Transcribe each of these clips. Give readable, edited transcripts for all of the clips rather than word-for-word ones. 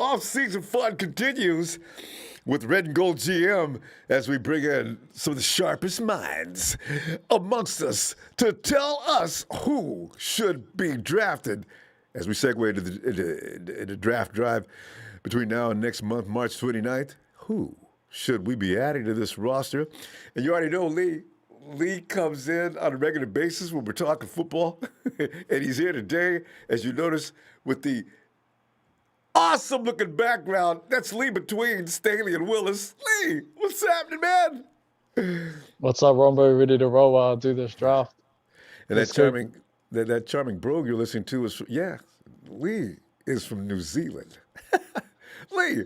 off-season fun continues with Red and Gold GM as we bring in some of the sharpest minds amongst us to tell us who should be drafted as we segue into the draft drive between now and next month, March 29th. Who should we be adding to this roster? And you already know Lee. Lee comes in on a regular basis when we're talking football, and he's here today, as you notice, with the awesome-looking background. That's Lee between Staley and Willis. Lee, what's happening, man? What's up, Ronbo? Ready to roll? Do this draft. And that charming brogue you're listening to is, Lee is from New Zealand. Lee,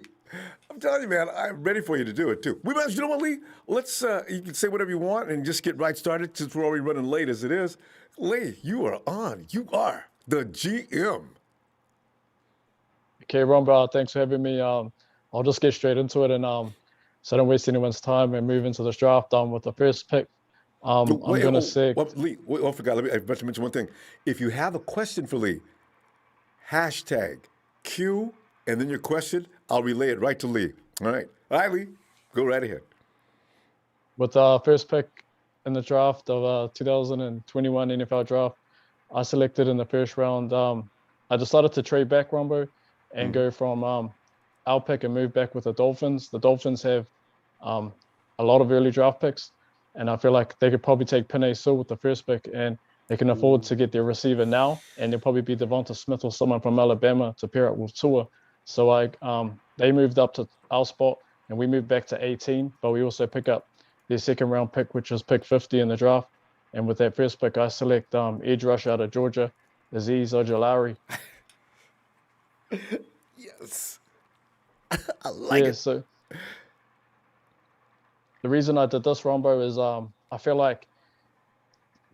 I'm telling you, man, I'm ready for you to do it, too. You know what, Lee? Let's, you can say whatever you want and just get right started since we're already running late as it is. Lee, you are on. You are the GM. Okay, Ronbo, thanks for having me. I'll just get straight into it and so I don't waste anyone's time and move into this draft with the first pick. I'm going to say... Lee, I forgot. I forgot to mention one thing. If you have a question for Lee, hashtag Q and then your question, I'll relay it right to Lee. All right, Lee, go right ahead. With the first pick in the draft of 2021 NFL draft, I selected in the first round. I decided to trade back, Ronbo, and go from our pick and move back with the Dolphins. The Dolphins have a lot of early draft picks, and I feel like they could probably take Penei Sewell with the first pick, and they can afford to get their receiver now, and they'll probably be Devonta Smith or someone from Alabama to pair up with Tua. So they moved up to our spot, and we moved back to 18, but we also pick up their second round pick, which was pick 50 in the draft. And with that first pick, I select edge rusher out of Georgia, Azeez Ojulari. Yes. I like it. So the reason I did this, Ronbo, is I feel like,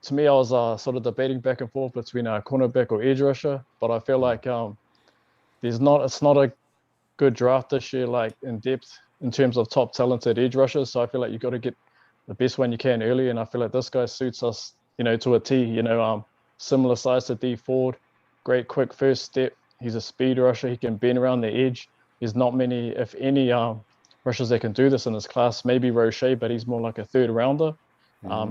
to me, I was sort of debating back and forth between a cornerback or edge rusher, but I feel like it's not a good draft this year, like in depth in terms of top talented edge rushers. So I feel like you got to get the best one you can early, and I feel like this guy suits us, to a T. Similar size to D Ford, great quick first step. He's a speed rusher. He can bend around the edge. There's not many, if any, rushers that can do this in this class. Maybe Roche, but he's more like a third rounder.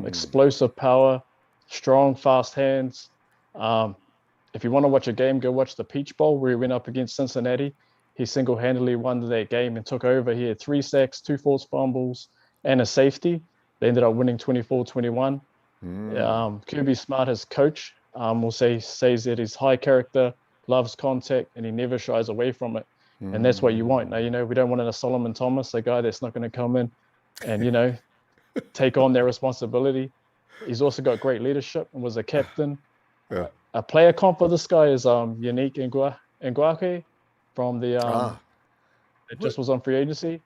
Explosive power, strong, fast hands. If you want to watch a game, go watch the Peach Bowl where he went up against Cincinnati. He single-handedly won that game and took over. He had 3 sacks, 2 forced fumbles, and a safety. They ended up winning 24-21. Kirby Smart, his coach, will says that he's high character, loves contact, and he never shies away from it. And that's what you want. Now, we don't want a Solomon Thomas, a guy that's not going to come in and, take on their responsibility. He's also got great leadership and was a captain. Yeah. A player comp for this guy is Yannick Ngakoue from the it just was on free agency.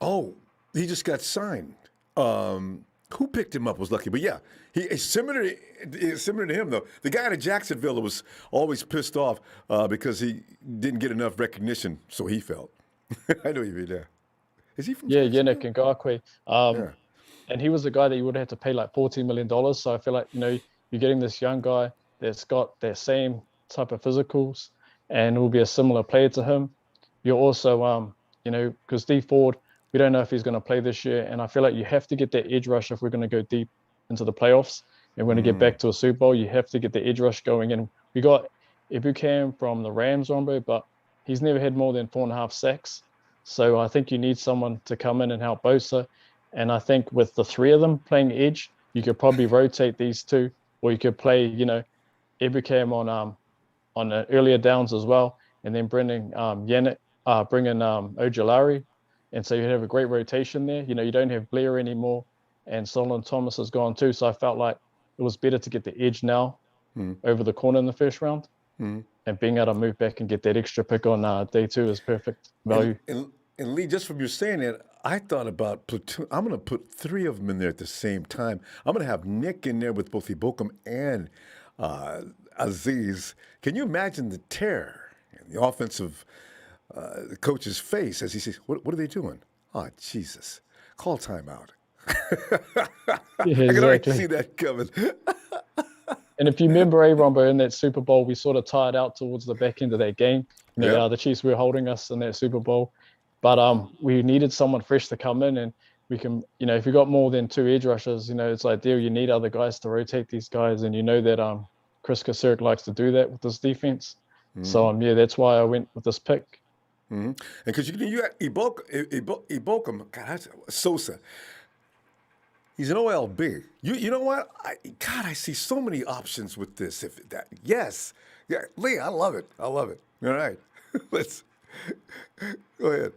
Oh, he just got signed. Who picked him up was lucky, but yeah, he's similar to him though. The guy out of Jacksonville was always pissed off because he didn't get enough recognition, so he felt. I know you mean that. Is he from? Yeah, Yannick Ngakoue. And he was the guy that you would have to pay like $14 million. So I feel like, you're getting this young guy that's got that same type of physicals and will be a similar player to him. You're also, because D Ford, we don't know if he's going to play this year. And I feel like you have to get that edge rush if we're going to go deep into the playoffs and we're going to get back to a Super Bowl. You have to get the edge rush going. And we got Ibucam from the Rams, Ronbo, but he's never had more than 4.5 sacks. So I think you need someone to come in and help Bosa. And I think with the 3 of them playing edge, you could probably rotate these 2, or you could play, Ibucam on earlier downs as well, and then bring in Ojulari. And so you have a great rotation there. You don't have Blair anymore, and Solomon Thomas has gone too. So I felt like it was better to get the edge now over the corner in the first round. And being able to move back and get that extra pick on day 2 is perfect value. And Lee, just from you saying that, I thought about platoon. I'm going to put 3 of them in there at the same time. I'm going to have Nick in there with both Ibucam and Azeez. Can you imagine the terror in the offensive coach's face as he says, what are they doing? Oh, Jesus. Call timeout. Yeah, exactly. I can already see that coming. And if you remember, Rombo, in that Super Bowl, we sort of tired out towards the back end of that game. Yeah. The Chiefs were holding us in that Super Bowl, but we needed someone fresh to come in, and we can, if you got more than two edge rushers, it's ideal. You need other guys to rotate these guys, and that Chris Kasurek likes to do that with this defense. So that's why I went with this pick. And because you got Ibokum, God, Sosa. He's an OLB. You know what? I see so many options with this. Yes, yeah, Lee, I love it. All right, let's go ahead.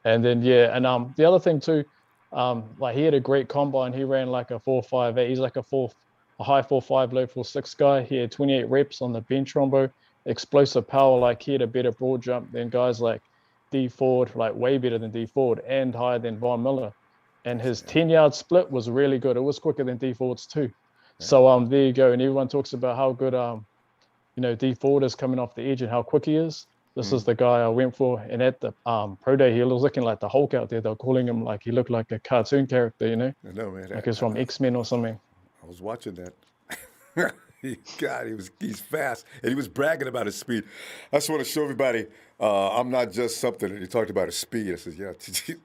And then the other thing too, like he had a great combine. He ran like a 4.58. He's like a high 4.5, low 4.6 guy. He had 28 reps on the bench, Rombo. Explosive power. Like he had a better broad jump than guys like D Ford, like way better than D Ford, and higher than Von Miller. And his 10-yard split was really good. It was quicker than D Ford's too. Yeah. So there you go. And everyone talks about how good D Ford is coming off the edge and how quick he is. This is the guy I went for. And at the pro day, he was looking like the Hulk out there. They were calling him like he looked like a cartoon character, I know, man. Like he's from X-Men or something. I was watching that. He's fast, and he was bragging about his speed. I just want to show everybody I'm not just something. And he talked about his speed. I said, yeah,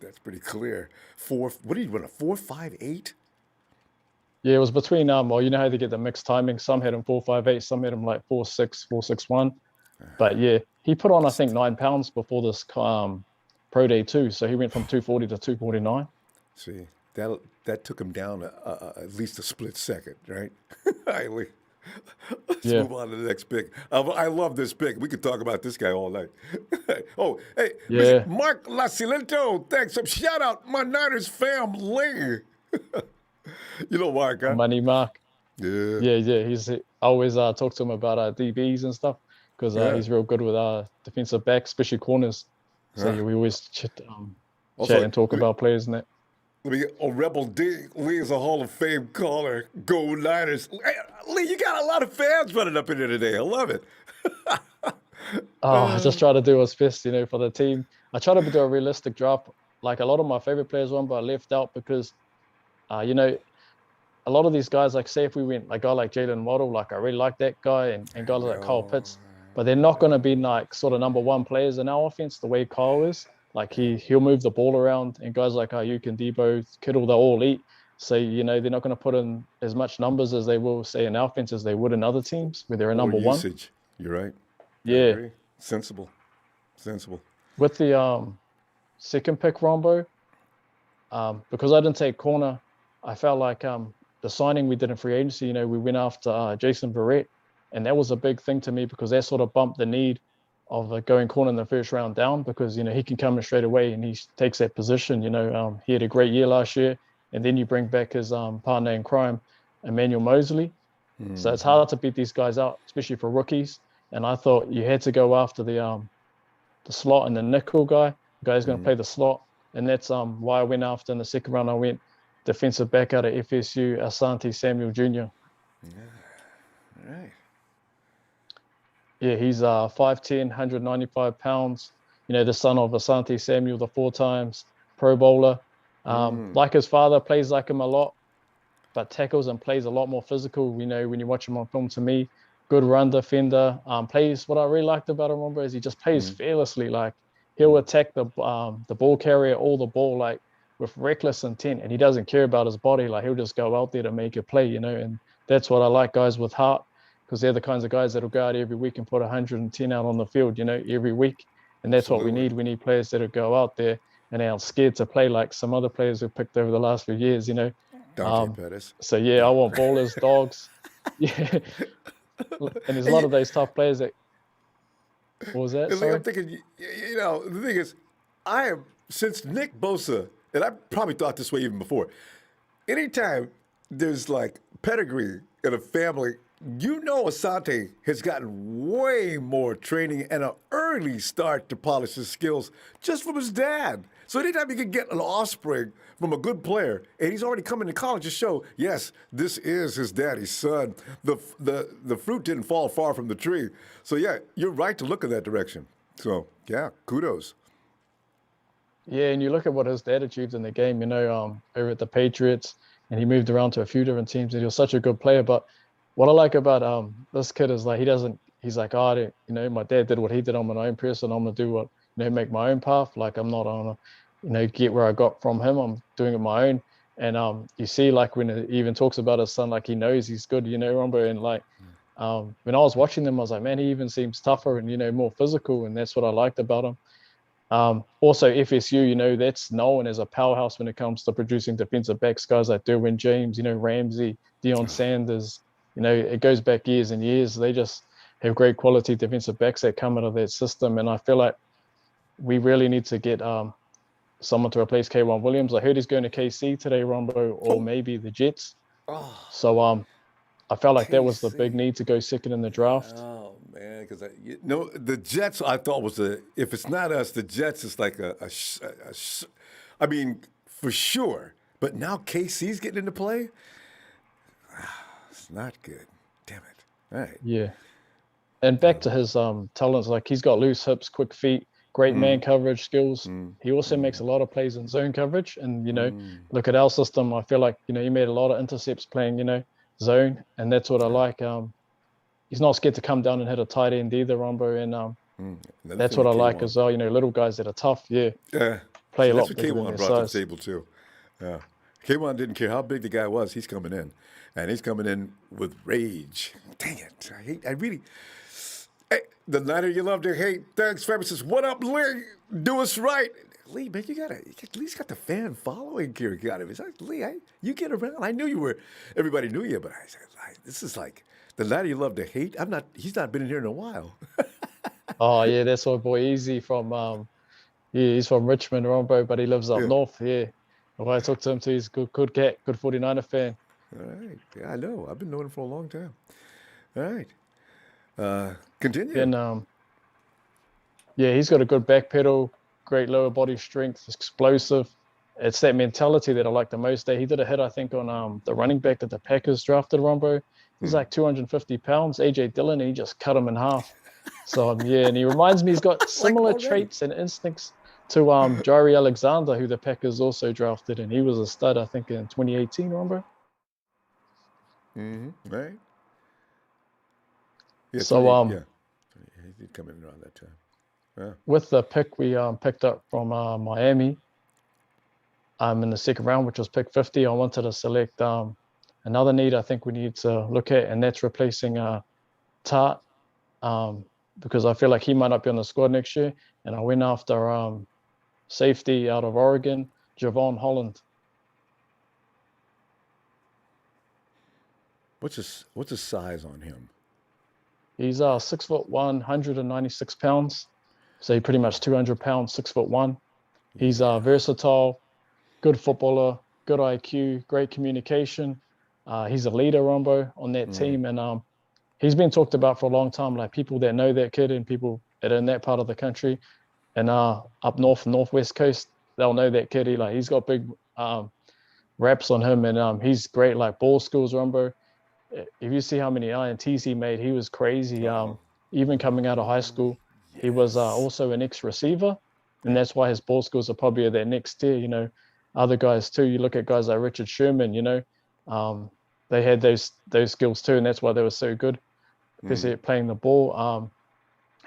that's pretty clear. What did he run, a 4.58? Yeah, it was between you know how they get the mixed timing. Some had him 4.58, some had him like 4.6, 4.61. But yeah, he put on I think 9 pounds before this pro day too. So he went from 240 to 249. See, that took him down at least a split second, right? Let's move on to the next pick. I love this pick. We could talk about this guy all night. Oh, hey, yeah. Mark Lacilento, thanks. Shout out my Niners family. You know Mark, huh? Money Mark. Yeah. He's always talk to him about DBs and stuff because he's real good with defensive backs, especially corners. So we always chat and talk about players and that. Let me get Rebel D. Lee is a Hall of Fame caller. Go Niners. Lee, you got a lot of fans running up in here today. I love it. I just try to do what's best, for the team. I try to do a realistic draft. Like a lot of my favorite players won, but I left out because, a lot of these guys, like say if we went a guy like Jalen Waddle, like I really like that guy, and guys like Kyle Pitts, but they're not going to be like sort of number one players in our offense the way Kyle is. Like he'll move the ball around, and guys like Ayuk and Debo, Kittle, they'll all eat. So, they're not going to put in as much numbers as they will, say, in our offense as they would in other teams where they're a number one. Usage. You're right. Yeah. Sensible. With the second pick, Ronbo, because I didn't take corner, I felt like the signing we did in free agency, we went after Jason Verrett, and that was a big thing to me because that sort of bumped the need of going corner in the first round down because, he can come in straight away and he takes that position. He had a great year last year, and then you bring back his partner in crime, Emmanuel Mosley. Mm-hmm. So it's hard to beat these guys out, especially for rookies. And I thought you had to go after the slot and the nickel guy. The guy's going to play the slot. And that's why I went after in the second round. I went defensive back out of FSU, Asante Samuel Jr. Yeah. All right. Yeah, he's 5'10", 195 pounds. The son of Asante Samuel, the 4 times Pro Bowler. Like his father, plays like him a lot, but tackles and plays a lot more physical. When you watch him on film, to me, good run defender. Plays, what I really liked about him, Ronbo, is he just plays fearlessly. Like he'll attack the ball carrier or the ball like with reckless intent, and he doesn't care about his body. Like he'll just go out there to make a play, and that's what I like, guys with heart. Because they're the kinds of guys that'll go out every week and put 110 out on the field, every week. And that's what we need. We need players that'll go out there and aren't scared to play like some other players we've picked over the last few years, Pettis. So, I want ballers, dogs. Yeah. And there's a lot of those tough players that... What was that? Sorry? I'm thinking, the thing is, I am, since Nick Bosa, and I probably thought this way even before, anytime there's like pedigree in a family, Asante has gotten way more training and an early start to polish his skills just from his dad. So anytime you can get an offspring from a good player, and he's already coming to college to show, yes, this is his daddy's son. The fruit didn't fall far from the tree. So yeah, you're right to look in that direction. So yeah, kudos. Yeah, and you look at what his dad achieved in the game, over at the Patriots, and he moved around to a few different teams, and he was such a good player. But what I like about this kid is like he doesn't. He's like, oh, I don't, you know, my dad did what he did. I'm my own person. I'm gonna do what, you know, make my own path. Like I'm not on, you know, get where I got from him. I'm doing it my own. And you see, like when he even talks about his son, like he knows he's good, you know, Ronbo. And like when I was watching them, I was like, man, he even seems tougher and, you know, more physical, and that's what I liked about him. Also, FSU, you know, that's known as a powerhouse when it comes to producing defensive backs, guys like Derwin James, you know, Ramsey, Deion Sanders. You know, it goes back years and years. They just have great quality defensive backs that come out of that system. And I feel like we really need to get someone to replace K1 Williams. I heard he's going to KC today, Rombo, or Oh, maybe the Jets. oh, So I felt like that was the big KC. need to go second in the draft. Oh man, because you know the Jets. I thought was if it's not us, the Jets is like I mean, for sure. But now KC's getting into play. It's not good. Damn it. All right. Yeah. And back to his talents, like he's got loose hips, quick feet, great man coverage skills. He also makes a lot of plays in zone coverage. And you know, look at our system. I feel like, you know, he made a lot of intercepts playing, you know, zone, and that's what I like. He's not scared to come down and hit a tight end either, Rombo, and Another that's thing what with I like K1. as well. You know, little guys that are tough, yeah, play See, a that's lot what bigger than K1 their brought to the size. table too. Yeah. K1 didn't care how big the guy was. He's coming in, and he's coming in with rage. Dang it! I really. Hey, the nighter you love to hate. Thanks, Fabric says, "What up, Lee? Do us right." Lee, man, you at least got the fan following here. Got it. It's like, Lee, you get around. I knew you were. Everybody knew you, but I said, this is like the nighter you love to hate. I'm not. He's not been in here in a while. Oh yeah, that's our boy Easy from yeah, he's from Richmond, Rombo, but he lives up Yeah. north. Yeah, when I talked to him too, he's good cat, good 49er fan. All right. Yeah, I know. I've been knowing him for a long time. All right. Continue. Then yeah, he's got a good back pedal, great lower body strength, explosive. It's that mentality that I like the most. He did a hit, I think, on the running back that the Packers drafted, Rombo. He's like 250 pounds, AJ Dillon, and he just cut him in half. So yeah, and he reminds me he's got Like him similar already. traits and instincts to Jari Alexander, who the Packers also drafted, and he was a stud, I think, in 2018, remember? Right. Yeah. So 28. Yeah. He did come in around that time. Yeah. with the pick we picked up from Miami in the second round, which was pick 50, I wanted to select another need I think we need to look at, and that's replacing Tart, because I feel like he might not be on the squad next year. And I went after safety out of Oregon, Javon Holland. What's his size on him? He's 6'1", 196 pounds. So he pretty much 200 pounds, 6'1". He's versatile, good footballer, good IQ, great communication. He's a leader, Rombo, on that team, and he's been talked about for a long time. Like people that know that kid and people that are in that part of the country, and up north, northwest coast, they'll know that kid. He's got big reps on him, and he's great. Like ball skills, Rombo. If you see how many INTs he made, he was crazy. Uh-oh. Even coming out of high school, he was Yes. also an ex-receiver, and that's why his ball skills are probably at that next tier. You know, other guys too. You look at guys like Richard Sherman. You know, they had those skills too, and that's why they were so good because they're playing the ball.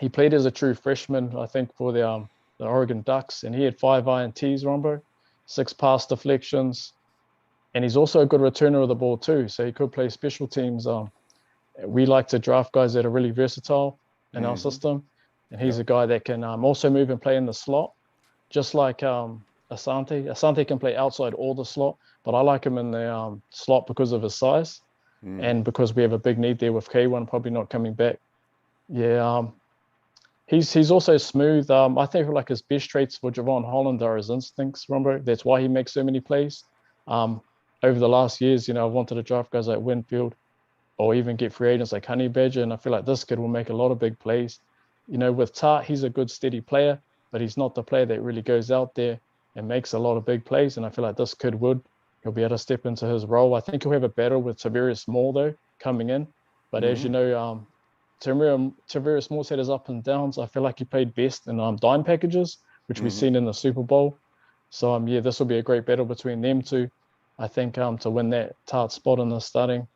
He played as a true freshman, I think, for the Oregon Ducks, and he had 5 INTs, Rombo, 6 pass deflections, and he's also a good returner of the ball too. So he could play special teams. We like to draft guys that are really versatile in our system, and he's Yep. a guy that can also move and play in the slot, just like Asante. Asante can play outside or the slot, but I like him in the slot because of his size and because we have a big need there with K1 probably not coming back. Yeah, he's also smooth. I think like his best traits for Javon Holland are his instincts, Rombo. That's why he makes so many plays. Over the last years, you know, I wanted to draft guys like Winfield or even get free agents like Honey Badger, and I feel like this kid will make a lot of big plays. You know, with Tart, he's a good steady player, but he's not the player that really goes out there and makes a lot of big plays. And I feel like this kid would. He'll be able to step into his role. I think he'll have a battle with Tavarius Moore though coming in. But as you know, Tavarius Moore's had his up and downs. I feel like he played best in dime packages, which we've seen in the Super Bowl. So yeah, this will be a great battle between them two. I think to win that Tart spot in the starting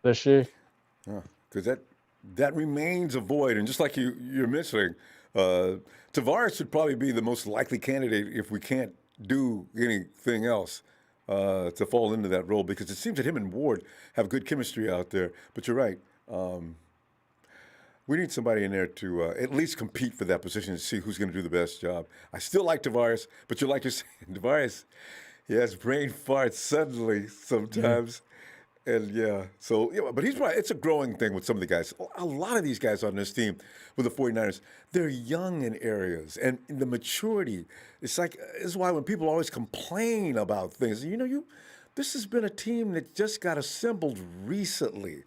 this year. Because that remains a void. And just like you're mentioning, Tavares should probably be the most likely candidate if we can't do anything else to fall into that role because it seems that him and Ward have good chemistry out there. But you're right. We need somebody in there to at least compete for that position and see who's going to do the best job. I still like Tavares, but you're saying, Tavares, he has brain farts suddenly sometimes. And but it's a growing thing with some of the guys. A lot of these guys on this team with the 49ers, they're young in areas and in the maturity. This is why when people always complain about things, this has been a team that just got assembled recently.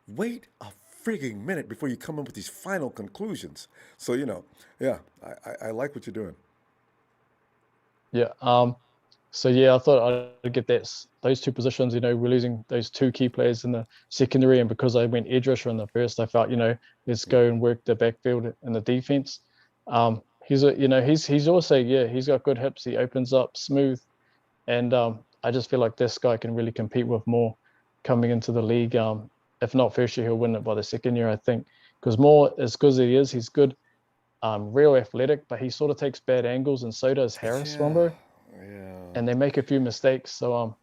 Wait a frigging minute before you come up with these final conclusions. So, I like what you're doing. Yeah. So yeah, I thought I'd get those two positions. We're losing those two key players in the secondary, and because I went edge rusher in the first, I felt let's go and work the backfield and the defense. He's also he's got good hips. He opens up smooth, and I just feel like this guy can really compete with Moore coming into the league. If not first year, he'll win it by the second year, I think, because Moore, as good as he is, he's good, real athletic, but he sort of takes bad angles, and so does Harris, Ronbo. Yeah. And they make a few mistakes, so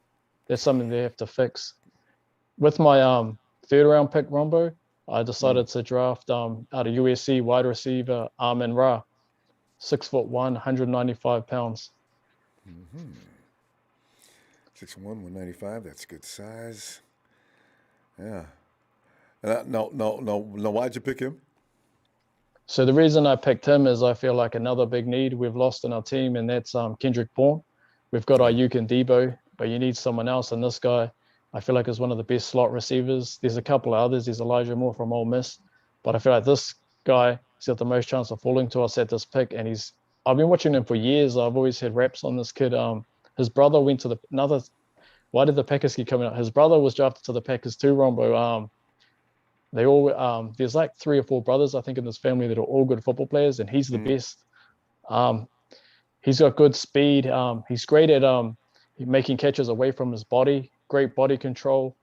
that's something they have to fix. With my third round pick, Ronbo, I decided to draft out of USC wide receiver Amin Ra, 6'1", 195 pounds. 6'1", 195. That's good size. Yeah. No. Why'd you pick him? So the reason I picked him is I feel like another big need we've lost in our team, and that's Kendrick Bourne. We've got Ayuk and Debo, but you need someone else. And this guy, I feel like, is one of the best slot receivers. There's a couple of others. There's Elijah Moore from Ole Miss. But I feel like this guy has got the most chance of falling to us at this pick. And I've been watching him for years. I've always had raps on this kid. His brother went to why did the Packers keep coming out? His brother was drafted to the Packers too, Rombo. They all, there's like 3 or 4 brothers, I think, in this family that are all good football players, and he's the best. He's got good speed. He's great at making catches away from his body, great body control,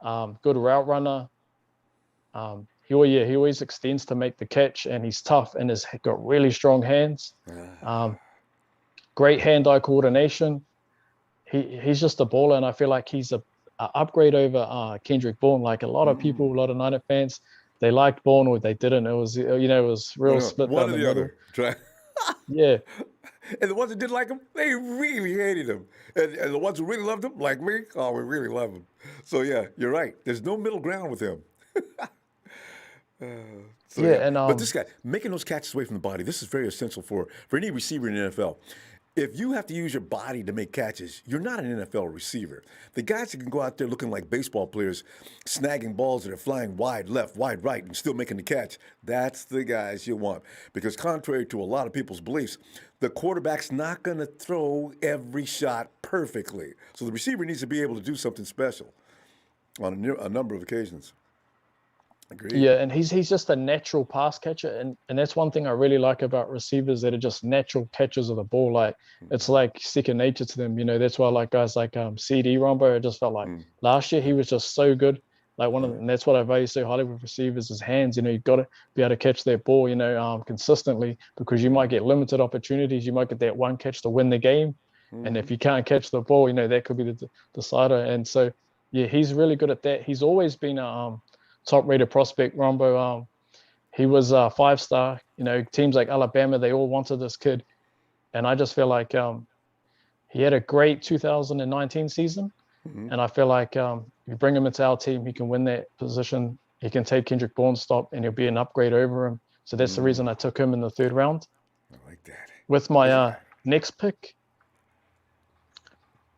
good route runner. He always extends to make the catch, and he's tough and has got really strong hands. Great hand-eye coordination. He's just a baller, and I feel like he's a upgrade over Kendrick Bourne. Like a lot of people, a lot of Niner fans, they liked Bourne or they didn't. It was it was real split one down or the the middle. other. Yeah. And the ones that didn't like him, they really hated him. And the ones who really loved him, like me, we really love him. So yeah, you're right. There's no middle ground with him. But this guy making those catches away from the body, this is very essential for any receiver in the NFL. If you have to use your body to make catches, you're not an NFL receiver. The guys that can go out there looking like baseball players, snagging balls that are flying wide left, wide right, and still making the catch, that's the guys you want. Because contrary to a lot of people's beliefs, the quarterback's not going to throw every shot perfectly. So the receiver needs to be able to do something special on a number of occasions. Agreed. Yeah, and he's just a natural pass catcher, and that's one thing I really like about receivers that are just natural catchers of the ball. Like it's like second nature to them. That's why I like guys like CD Ronbo. I just felt like last year he was just so good. Like and that's what I value so highly with receivers is hands. You've got to be able to catch that ball, consistently, because you might get limited opportunities. You might get that one catch to win the game, and if you can't catch the ball, that could be the decider. And so, yeah, he's really good at that. He's always been a top-rated prospect, Ronbo. He was a 5-star. Teams like Alabama, they all wanted this kid, and I just feel like he had a great 2019 season, and I feel like if you bring him into our team, he can win that position. He can take Kendrick Bourne's stop, and he'll be an upgrade over him. So that's the reason I took him in the 3rd round. I like that. With my next pick,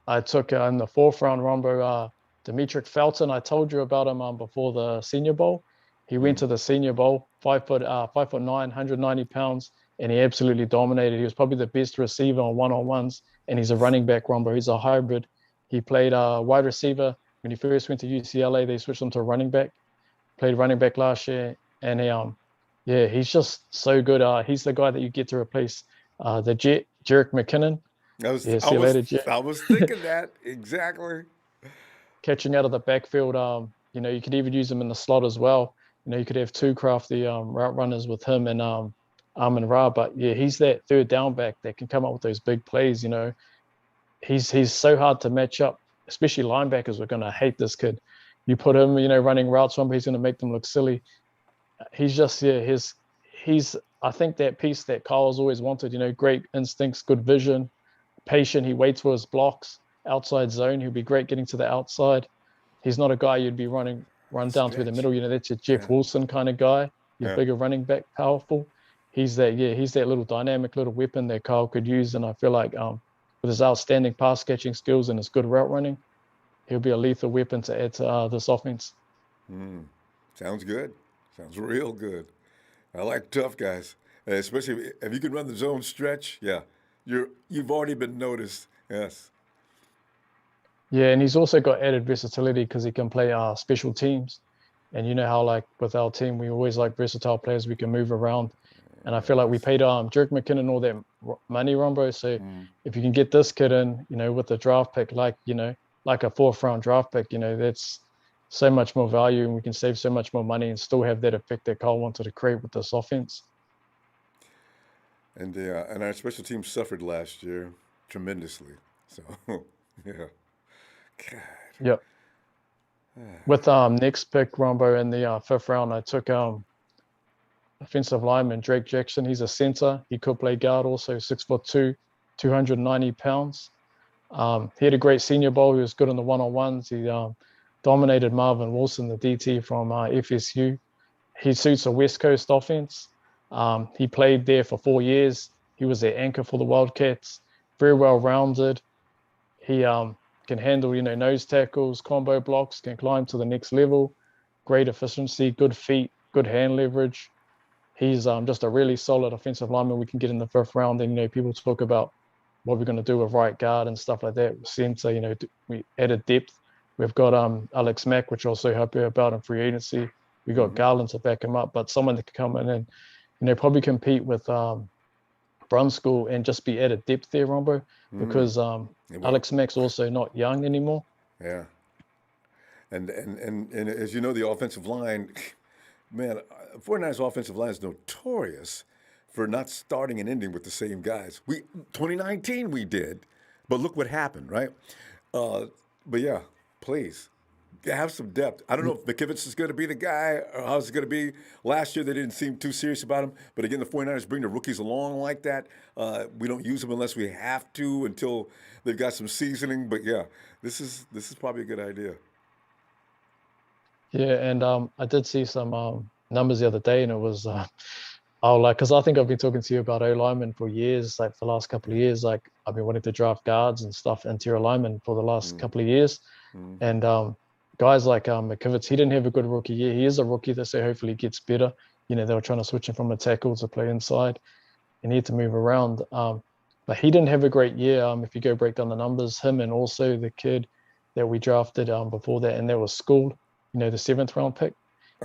I took in the 4th round, Ronbo, Demetric Felton. I told you about him before the Senior Bowl. He went to the Senior Bowl, 5'9", 190 pounds, and he absolutely dominated. He was probably the best receiver on one-on-ones, and he's a running back, Ronbo. He's a hybrid. He played wide receiver. When he first went to UCLA, they switched him to running back. Played running back last year, and he's just so good. He's the guy that you get to replace the Jerick McKinnon. I was thinking that exactly. Catching out of the backfield, you could even use him in the slot as well. You could have two crafty route runners with him and Amon Ra. But yeah, he's that third down back that can come up with those big plays. He's so hard to match up, especially linebackers are going to hate this kid. You put him, running routes on, but he's going to make them look silly. He's just, yeah, he's, I think that piece that Kyle's always wanted, great instincts, good vision, patient. He waits for his blocks, outside zone. He'll be great getting to the outside. He's not a guy you'd be run down through the middle. That's your Jeff Wilson kind of guy, your bigger running back, powerful. He's that little dynamic little weapon that Kyle could use. And I feel like with his outstanding pass catching skills and his good route running, he'll be a lethal weapon to add to this offense. Sounds good. Sounds real good. I like tough guys, especially if you can run the zone stretch. Yeah, you've already been noticed. Yes. Yeah, and he's also got added versatility because he can play special teams. And you know how, like, with our team, we always like versatile players. We can move around. And I feel like we paid Jerick McKinnon all that money, Ronbo. So if you can get this kid in, with the draft pick, like a fourth-round draft pick, that's so much more value, and we can save so much more money and still have that effect that Kyle wanted to create with this offense. And and our special team suffered last year tremendously. So yeah. God. Yep. With next pick, Ronbo, in the fifth round, I took offensive lineman Drake Jackson. He's a center. He could play guard also, 6'2", 290 pounds. He had a great Senior Bowl. He was good in the one-on-ones. He dominated Marvin Wilson, the DT from FSU. He suits a West Coast offense. He played there for 4 years. He was their anchor for the Wildcats. Very well-rounded. He can handle, nose tackles, combo blocks, can climb to the next level. Great efficiency, good feet, good hand leverage. He's just a really solid offensive lineman we can get in the fifth round. And, people talk about what we're going to do with right guard and stuff like that. Center, we added depth. We've got Alex Mack, which also help you about in free agency. We got Garland to back him up, but someone that can come in and, probably compete with Brunskill and just be added depth there, Rombo, because Alex Mack's also not young anymore. Yeah. And as you know, the offensive line, man, 49ers offensive line is notorious for not starting and ending with the same guys. 2019 we did, but look what happened, right? But yeah, please have some depth. I don't know if McKivitz is going to be the guy or how's it going to be. Last year they didn't seem too serious about him, but again, the 49ers bring the rookies along like that. We don't use them unless we have to until they've got some seasoning. But yeah, this is probably a good idea. Yeah, and I did see some numbers the other day, and it was because I think I've been talking to you about O-linemen for years, like for the last couple of years. Like I've been wanting to draft guards and stuff, interior linemen for the last couple of years. And guys like McKivitz, he didn't have a good rookie year. He is a rookie that say hopefully gets better. They were trying to switch him from a tackle to play inside, and he had to move around. But he didn't have a great year. If you go break down the numbers, him and also the kid that we drafted before that, and that was Schooled, the 7th round pick.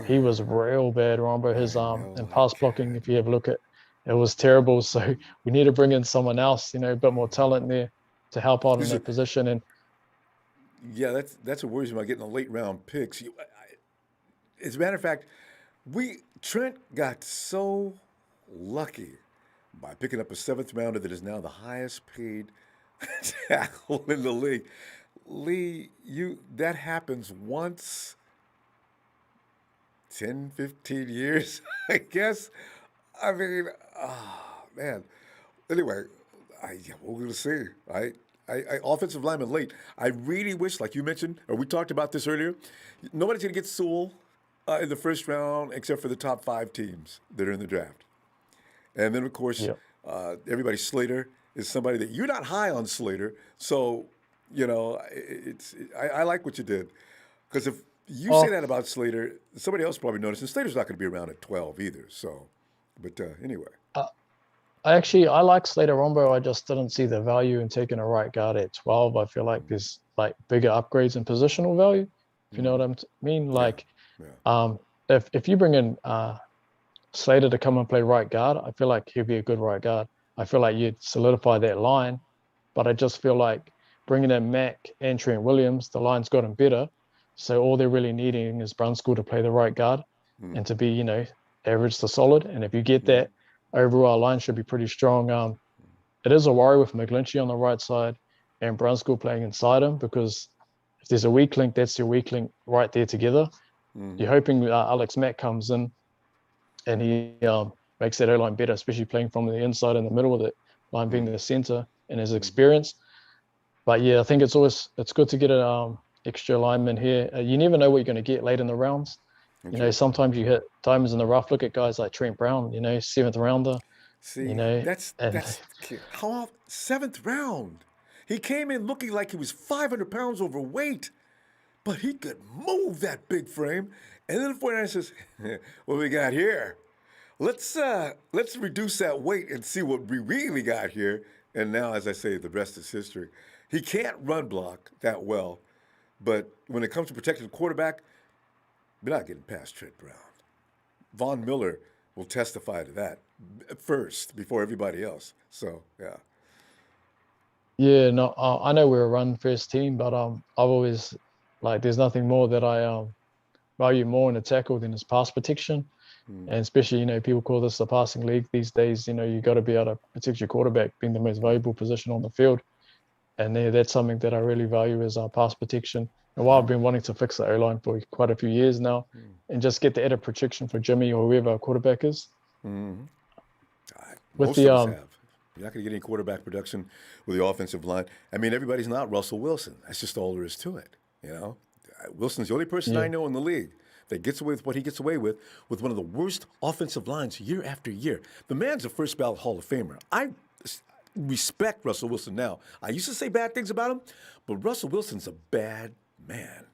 He was real bad, Ronbo. His and pass blocking, if you have a look at it, was terrible. So we need to bring in someone else, a bit more talent there to help out in that position. And yeah, that's what worries me about getting the late round picks. As a matter of fact, Trent got so lucky by picking up a 7th rounder that is now the highest paid tackle in the league. Lee, that happens once 10, 15 years, I guess. I mean, man. Anyway, we're going to see. Offensive lineman late. I really wish, like you mentioned, or we talked about this earlier, nobody's going to get Sewell in the first round except for the top 5 teams that are in the draft. And then, of course, everybody, Slater is somebody that you're not high on Slater. So, I like what you did. Because if you say that about Slater, somebody else probably noticed. And Slater's not going to be around at 12 either. So, but anyway. I like Slater, Rombo. I just didn't see the value in taking a right guard at 12. I feel like there's like bigger upgrades in positional value, if you know what I mean. Like, if you bring in Slater to come and play right guard, I feel like he'll be a good right guard. I feel like you'd solidify that line, but I just feel like bringing in Mack and Trent Williams, the line's gotten better. So all they're really needing is Brunskill to play the right guard and to be, average to solid. And if you get that, overall line should be pretty strong. It is a worry with McGlinchey on the right side and Brunskill playing inside him, because if there's a weak link, that's your weak link right there together. You're hoping Alex Mack comes in and he makes that O-line better, especially playing from the inside in the middle of it, line being the center and his experience. But yeah, I think it's good to get an extra lineman here. You never know what you're going to get late in the rounds. Okay. Sometimes you hit diamonds in the rough. Look at guys like Trent Brown, 7th rounder, See, that's and how seventh round. He came in looking like he was 500 pounds overweight, but he could move that big frame. And then the 49er says, "What we got here? Let's reduce that weight and see what we really got here." And now, as I say, the rest is history. He can't run block that well, but when it comes to protecting the quarterback, we're not getting past Trent Brown. Von Miller will testify to that first before everybody else. So, yeah. yeah, no, I know we're a run first team, but I've always there's nothing more that I value more in a tackle than his pass protection. And especially, people call this the passing league these days. You got to be able to protect your quarterback, being the most valuable position on the field. And that's something that I really value is pass protection. And while I've been wanting to fix the O-line for quite a few years now and just get the added protection for Jimmy or whoever our quarterback is. With Most the of us have. You're not going to get any quarterback production with the offensive line. I mean, everybody's not Russell Wilson. That's just all there is to it. Wilson's the only person I know in the league that gets away with what he gets away with one of the worst offensive lines year after year. The man's a first ballot Hall of Famer. I respect Russell Wilson now. I used to say bad things about him, but Russell Wilson's a bad man.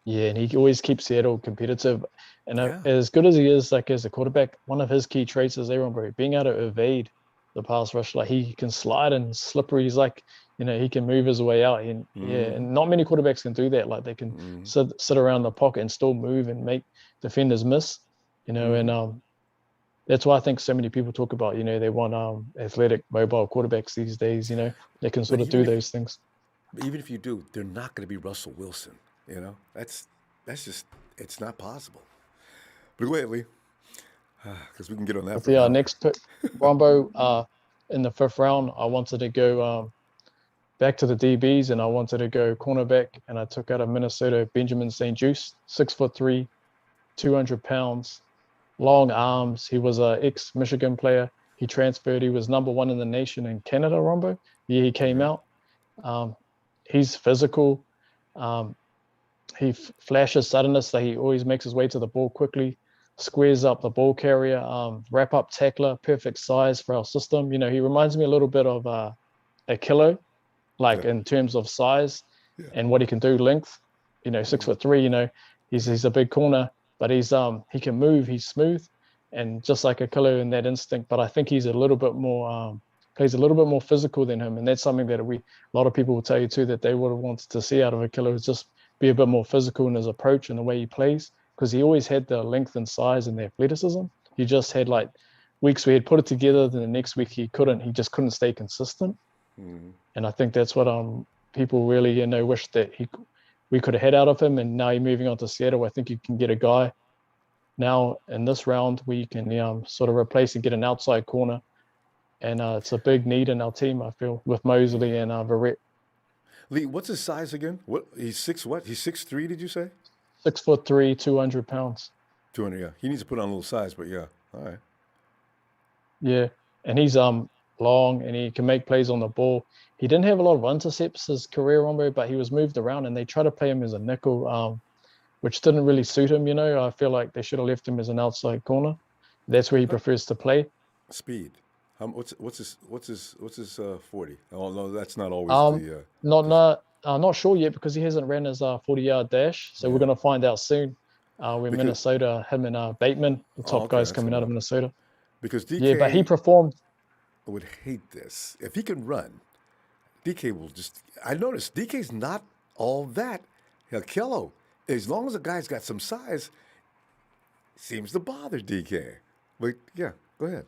Yeah, and he always keeps Seattle competitive. And Yeah. as good as he is, as a quarterback, one of his key traits is Ronbo being able to evade the pass rush. Like he can slide and slippery. He's he can move his way out. And and not many quarterbacks can do that. Like they can sit around the pocket and still move and make defenders miss. And that's why I think so many people talk about, they want athletic mobile quarterbacks these days. They can sort of do those things. But even if you do, they're not going to be Russell Wilson. That's just, it's not possible. But go ahead, Lee, because we can get on that. With the next pick, Ronbo, in the 5th round, I wanted to go back to the DBs and I wanted to go cornerback, and I took out of Minnesota Benjamin St. Juste, 6'3", 200 pounds, long arms. He was an ex-Michigan player. He transferred. He was number 1 in the nation in Canada, Ronbo. The year he came out. He's physical. He flashes suddenness, so he always makes his way to the ball quickly, squares up the ball carrier, wrap-up tackler, perfect size for our system. He reminds me a little bit of a Kilo, in terms of size and what he can do, length. 6'3", he's a big corner, but he can move, he's smooth, and just like a Kilo in that instinct. But I think he's a little bit more plays a little bit more physical than him, and that's something that a lot of people will tell you too, that they would have wanted to see out of a Kilo, is just be a bit more physical in his approach and the way he plays, because he always had the length and size and the athleticism. He just had weeks where he'd put it together, then the next week he just couldn't stay consistent. And I think that's what people really wish that we could have had out of him. And now you're moving on to Seattle. I think you can get a guy now in this round where you can sort of replace and get an outside corner, and it's a big need in our team, I feel, with Mosley and Verrett. Lee, what's his size again? He's 6'3", did you say? 6'3", 200 pounds. 200, yeah. He needs to put on a little size, but yeah. All right. Yeah, and he's long and he can make plays on the ball. He didn't have a lot of intercepts his career, Ronbo, but he was moved around, and they tried to play him as a nickel, which didn't really suit him. I feel like they should have left him as an outside corner. That's where he prefers to play. Speed. What's his 40? Oh no, that's not always the. Not sure yet, because he hasn't ran his 40-yard dash. So we're going to find out soon. Minnesota, him and Bateman, the top guys coming out of Minnesota. Because DK. Yeah, but he performed. I would hate this if he can run. DK will just. I noticed DK's not all that. Kilo, as long as a guy's got some size, seems to bother DK. But yeah, go ahead.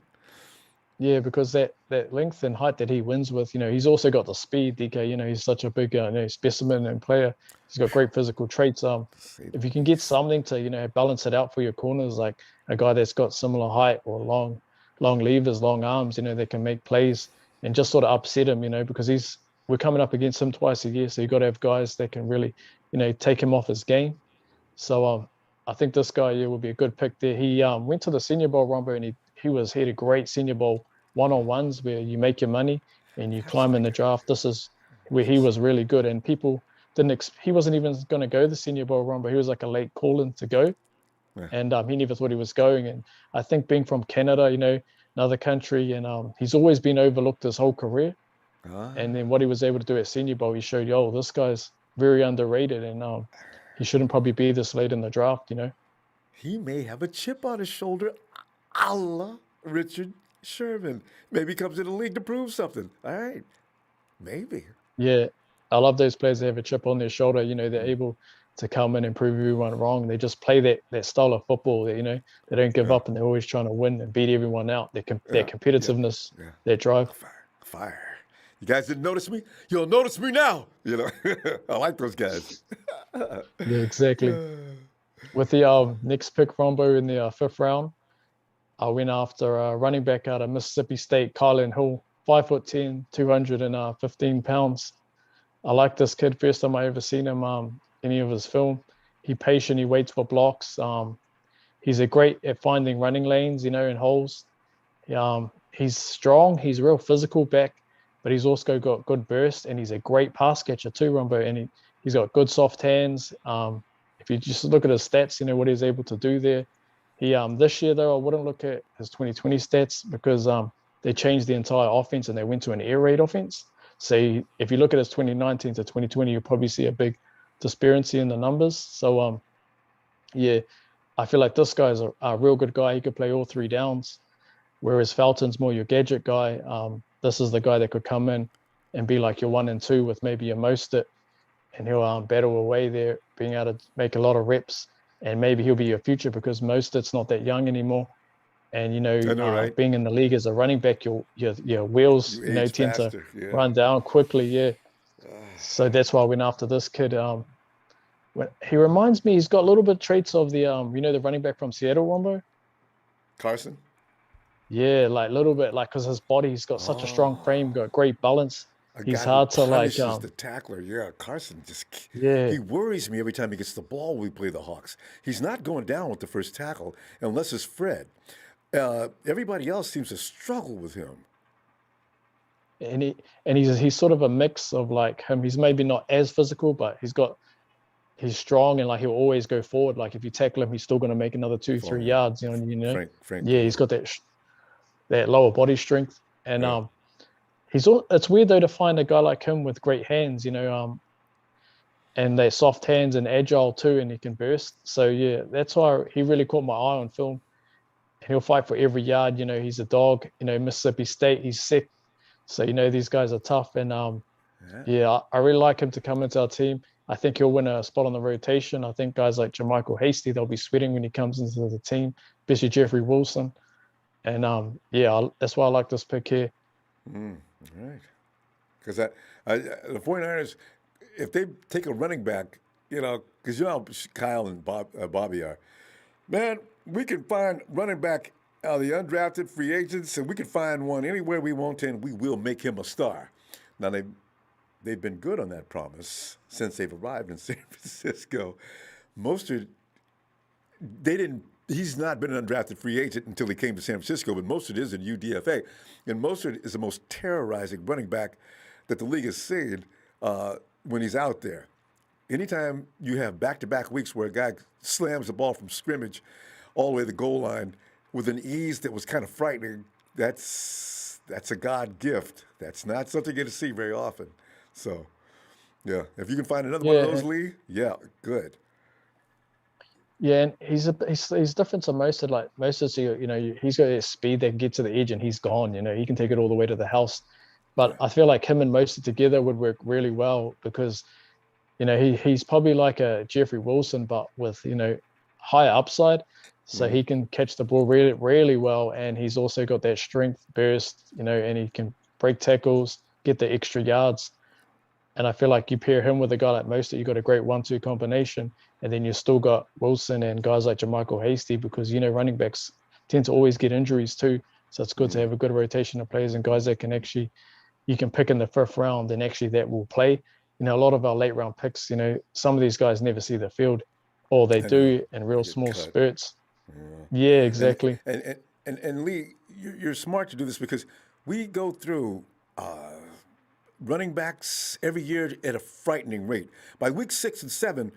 Yeah, because that length and height that he wins with, he's also got the speed, DK. He's such a big specimen and player. He's got great physical traits. To say the If you can get least. something to, balance it out for your corners, like a guy that's got similar height or long levers, long arms, that can make plays and just sort of upset him, because we're coming up against him twice a year. So you got to have guys that can really, take him off his game. So I think this guy here would be a good pick there. He went to the Senior Bowl Rumble and he had a great Senior Bowl one-on-ones where you make your money and you That's climb in the like draft. This is where he just was really good, and people he wasn't even going to go the Senior Bowl Rumble. He was like a late call-in to go, yeah. and he never thought he was going. And I think being from Canada, another country, and he's always been overlooked his whole career. And then what he was able to do at Senior Bowl, he showed, this guy's very underrated, and he shouldn't probably be this late in the draft. He may have a chip on his shoulder, a la Richard Sherman. Maybe he comes in the league to prove something. All right, maybe. Yeah, I love those players that have a chip on their shoulder. They're able to come in and prove everyone wrong. They just play that style of football that, they don't give Yeah, up and they're always trying to win and beat everyone out. Their yeah, yeah, competitiveness, yeah. their drive. Fire, fire. You guys didn't notice me? You'll notice me now. I like those guys. Yeah, exactly. With the next pick, Ronbo, in the fifth round, I went after a running back out of Mississippi State, Kylan Hill, 5'10", 215 pounds. I like this kid. First time I ever seen him, any of his film. He patient. He waits for blocks. He's a great at finding running lanes, and holes. He's strong. He's real physical back, but he's also got good burst, and he's a great pass catcher too, Ronbo. And he's got good soft hands. If you just look at his stats, what he's able to do there. He this year though, I wouldn't look at his 2020 stats because they changed the entire offense and they went to an air raid offense. So if you look at his 2019 to 2020, you'll probably see a big disparity in the numbers. So yeah, I feel like this guy's a real good guy. He could play all three downs, whereas Felton's more your gadget guy. This is the guy that could come in and be like your 1 and 2 with maybe a Mostert, and he'll battle away there, being able to make a lot of reps, and maybe he'll be your future because Mostert's not that young anymore. And I know, right? being in the league as a running back, your wheels You age tend to faster. Yeah. run down quickly. Yeah, so that's why I went after this kid. He reminds me, he's got a little bit of traits of the the running back from Seattle, Ronbo. Carson? Yeah, like a little bit, like because his body's got such a strong frame, got great balance. A He's guy hard who to like. punishes the tackler. Yeah, Carson Yeah, he worries me every time he gets the ball when we play the Hawks. He's not going down with the first tackle unless it's Fred. Everybody else seems to struggle with him. and he's sort of a mix of like him. He's maybe not as physical, but he's strong and like he'll always go forward. Like if you tackle him, he's still going to make another 2-3 Forward. yards. Frank. Yeah, he's got that lower body strength, and Yeah. it's weird though to find a guy like him with great hands, and they're soft hands and agile too, and he can burst. So yeah, that's why he really caught my eye on film. He'll fight for every yard. He's a dog. Mississippi State, he's sick. So these guys are tough, and Yeah. I really like him to come into our team. I think he'll win a spot on the rotation. I think guys like Jermichael Hasty, they'll be sweating when he comes into the team, especially Jeffrey Wilson. And that's why I like this pick here. All right. Because the 49ers, if they take a running back, because how Kyle and Bobby are, man, we can find running back out of the undrafted free agents, and we can find one anywhere we want to, and we will make him a star. Now, they've been good on that promise since they've arrived in San Francisco. Mostert, he's not been an undrafted free agent until he came to San Francisco, but Mostert is in UDFA. And Mostert is the most terrorizing running back that the league has seen when he's out there. Anytime you have back-to-back weeks where a guy slams the ball from scrimmage all the way to the goal line with an ease that was kind of frightening, that's a God gift. That's not something you get to see very often. So, yeah, if you can find another one of those, Lee, yeah, good. Yeah, and he's different to Mostert. Like Mostert, he's got his speed that can get to the edge, and he's gone. He can take it all the way to the house. But I feel like him and Mostert together would work really well because, he's probably like a Jeffrey Wilson, but with higher upside. So he can catch the ball really, really well. And he's also got that strength burst, and he can break tackles, get the extra yards. And I feel like you pair him with a guy like Mostert, you got a great 1-2 combination. And then you still got Wilson and guys like Jermichael Hasty, because, running backs tend to always get injuries too. So it's good to have a good rotation of players and guys that can actually, you can pick in the 5th round and actually that will play. A lot of our late round picks, some of these guys never see the field, or they do in real small cut. spurts. Yeah, exactly. And Lee, you're smart to do this because we go through running backs every year at a frightening rate. By week 6 and 7,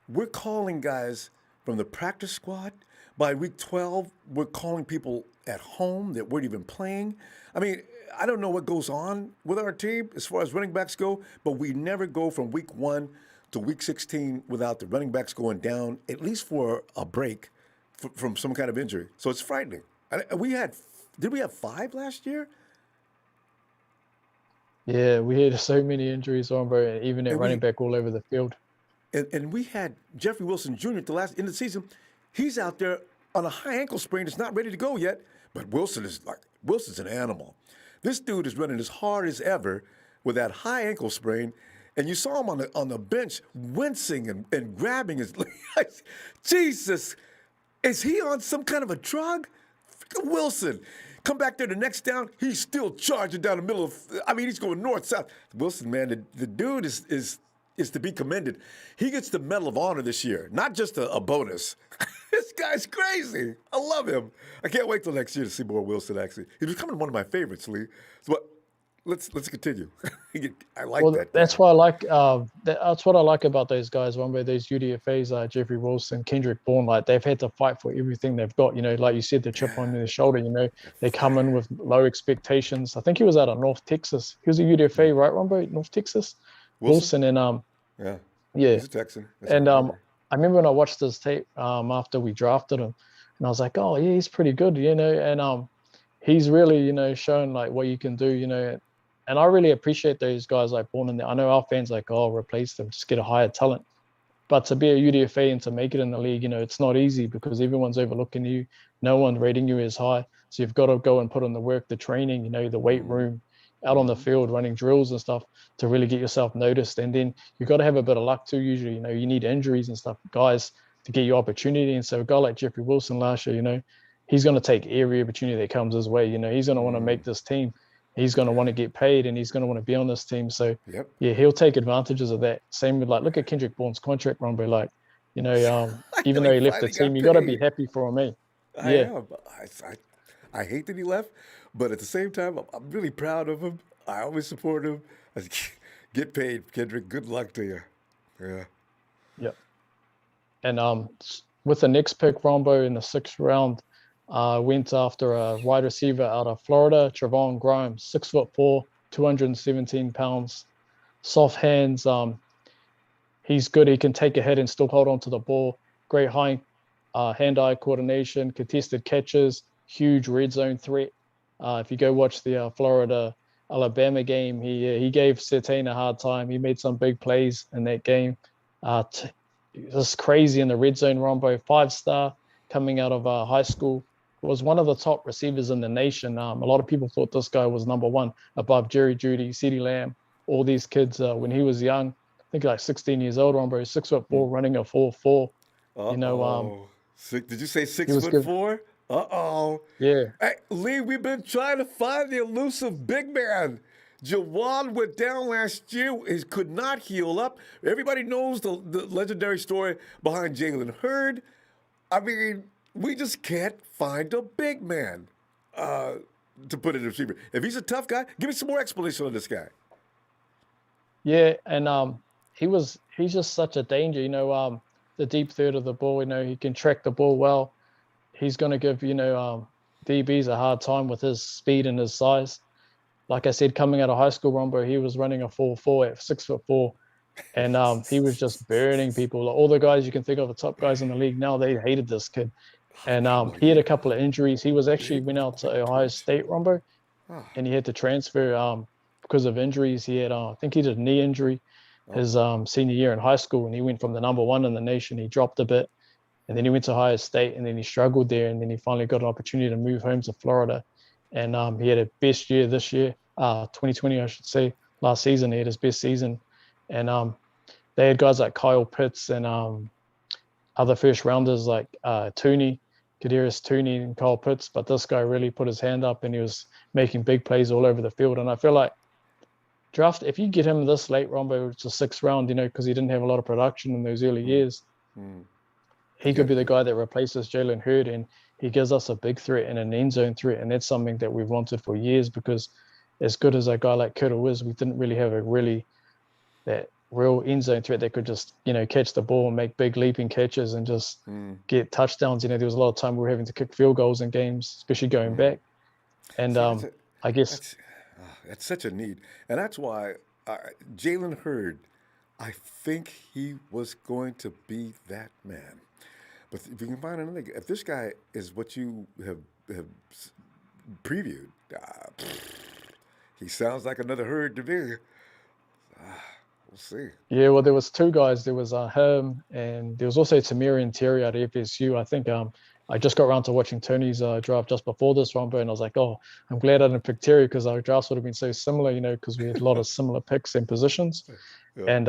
we're calling guys from the practice squad. By week 12, we're calling people at home that weren't even playing. I mean, I don't know what goes on with our team as far as running backs go, but we never go from week 1 to week 16 without the running backs going down, at least for a break from some kind of injury. So it's frightening. Did we have 5 last year? Yeah, we had so many injuries on, bro, and even at running back all over the field. And we had Jeffrey Wilson Jr. at the last end of the season. He's out there on a high ankle sprain. It's not ready to go yet, but Wilson's an animal. This dude is running as hard as ever with that high ankle sprain. And you saw him on the bench wincing and grabbing his legs. Jesus, is he on some kind of a drug? Freaking Wilson. Come back there the next down, he's still charging down the middle of, he's going north-south. Wilson, man, the dude is to be commended. He gets the Medal of Honor this year, not just a bonus. This guy's crazy. I love him. I can't wait till next year to see more Wilson, actually. He's becoming one of my favorites, Lee. So let's continue. I like that. That's what I like. That's what I like about those guys. One way those UDFAs, Jeffrey Wilson, Kendrick Bourne, like they've had to fight for everything they've got. Like you said, the chip on their shoulder. They come in with low expectations. I think he was out of North Texas. He was a UDFA, right, Ronbo? North Texas. Wilson and yeah, he's a Texan. And I remember when I watched this tape after we drafted him, and I was like, oh yeah, he's pretty good, and he's really shown like what you can do, and I really appreciate those guys like Bourne in there. I know our fans like, oh, replace them, just get a higher talent. But to be a UDFA and to make it in the league, it's not easy because everyone's overlooking you. No one rating you as high. So you've got to go and put in the work, the training, the weight room, out on the field, running drills and stuff to really get yourself noticed. And then you've got to have a bit of luck too, usually. You need injuries and stuff, guys, to get your opportunity. And so a guy like Jeffrey Wilson last year, he's going to take every opportunity that comes his way. He's going to want to make this team. He's going to want to get paid and he's going to want to be on this team. So, yeah, he'll take advantages of that. Same with look at Kendrick Bourne's contract, Ronbo. Even though he left the team, you got to be happy for him, eh? I am. I hate that he left, but at the same time, I'm really proud of him. I always support him. Get paid, Kendrick. Good luck to you. Yeah. Yep. And with the next pick, Ronbo, in the 6th round, went after a wide receiver out of Florida, Trevon Grimes, 6'4", 217 pounds, soft hands. He's good. He can take a hit and still hold on to the ball. Great hand-eye coordination, contested catches, huge red zone threat. If you go watch the Florida-Alabama game, he gave Sertain a hard time. He made some big plays in that game. Just crazy in the red zone, Ronbo. 5-star coming out of high school. Was one of the top receivers in the nation. A lot of people thought this guy was number 1 above Jerry Jeudy, CeeDee Lamb, all these kids when he was young. I think like 16 years old, Ronbo, 6'4", running a 4.4. Did you say 6'4"? Uh-oh. Yeah. Hey, Lee, we've been trying to find the elusive big man. Jawan went down last year. He could not heal up. Everybody knows the legendary story behind Jalen Hurd. We just can't find a big man to put in the receiver. If he's a tough guy, give me some more explanation on this guy. Yeah, and he's just such a danger. The deep third of the ball. He can track the ball well. He's going to give DBs a hard time with his speed and his size. Like I said, coming out of high school, Ronbo, he was running a 4.4 at 6'4", and he was just burning people. All the guys you can think of, the top guys in the league now, they hated this kid. And he had a couple of injuries. He went out to Ohio State, Ronbo, and he had to transfer because of injuries. He had, I think he did a knee injury his senior year in high school, and he went from the number 1 in the nation. He dropped a bit, and then he went to Ohio State, and then he struggled there, and then he finally got an opportunity to move home to Florida, and he had a best year this year, 2020, I should say. Last season, he had his best season, and they had guys like Kyle Pitts and other first rounders like Tooney, Kadarius Tooney, and Kyle Pitts, but this guy really put his hand up, and he was making big plays all over the field, and I feel like draft, if you get him this late, Rombo, it's a 6th round, because he didn't have a lot of production in those early years. He could be the guy that replaces Jalen Hurd, and he gives us a big threat and an end zone threat, and that's something that we've wanted for years, because as good as a guy like Kittle is, we didn't really have that real end zone threat that could just, catch the ball and make big leaping catches and just get touchdowns. There was a lot of time we were having to kick field goals in games, especially going back. And I guess that's such a need, and that's why Jalen Hurd, I think he was going to be that man. But if you can find another, if this guy is what you have previewed, he sounds like another Hurd to me. We'll see. Yeah, well, there was 2 guys. There was him, and there was also Tamir Terry at FSU. I think I just got around to watching Tony's draft just before this, Ronbo, and I was like, oh, I'm glad I didn't pick Terry, because our drafts would have been so similar, because we had a lot of similar picks and positions. Yeah. And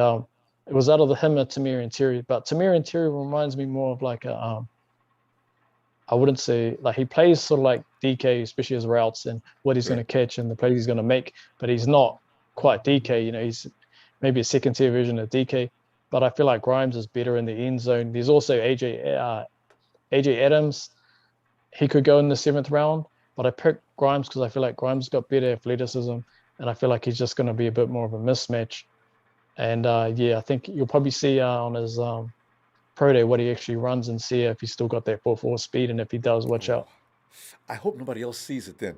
it was out of him and Tamir Terry. But Tamir Terry reminds me more of like I wouldn't say, like, he plays sort of like DK, especially his routes and what he's going to catch and the plays he's going to make, but he's not quite DK. He's maybe a second-tier version of DK, but I feel like Grimes is better in the end zone. There's also AJ Adams. He could go in the 7th round, but I picked Grimes because I feel like Grimes got better athleticism, and I feel like he's just going to be a bit more of a mismatch. And I think you'll probably see on his pro day what he actually runs, and see if he's still got that 4.4 speed, and if he does, watch out. I hope nobody else sees it then.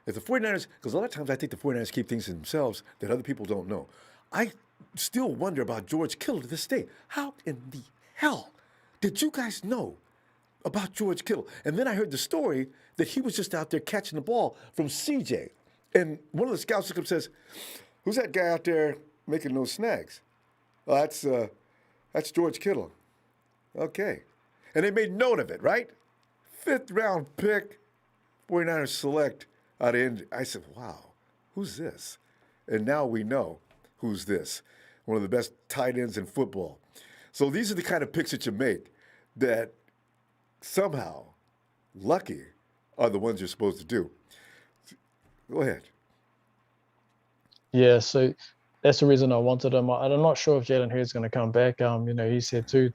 If the 49ers, because a lot of times I think the 49ers keep things to themselves that other people don't know. I still wonder about George Kittle to this day. How in the hell did you guys know about George Kittle? And then I heard the story that he was just out there catching the ball from CJ. And one of the scouts looked up and says, who's that guy out there making those snags? Oh, that's George Kittle. Okay. And they made note of it, right? 5th round pick, 49ers select out of India. I said, wow, who's this? And now we know who's this. One of the best tight ends in football. So these are the kind of picks that you make that somehow, lucky, are the ones you're supposed to do. Go ahead. Yeah, so that's the reason I wanted him. I'm not sure if Jalen Hurd's going to come back. He's had 2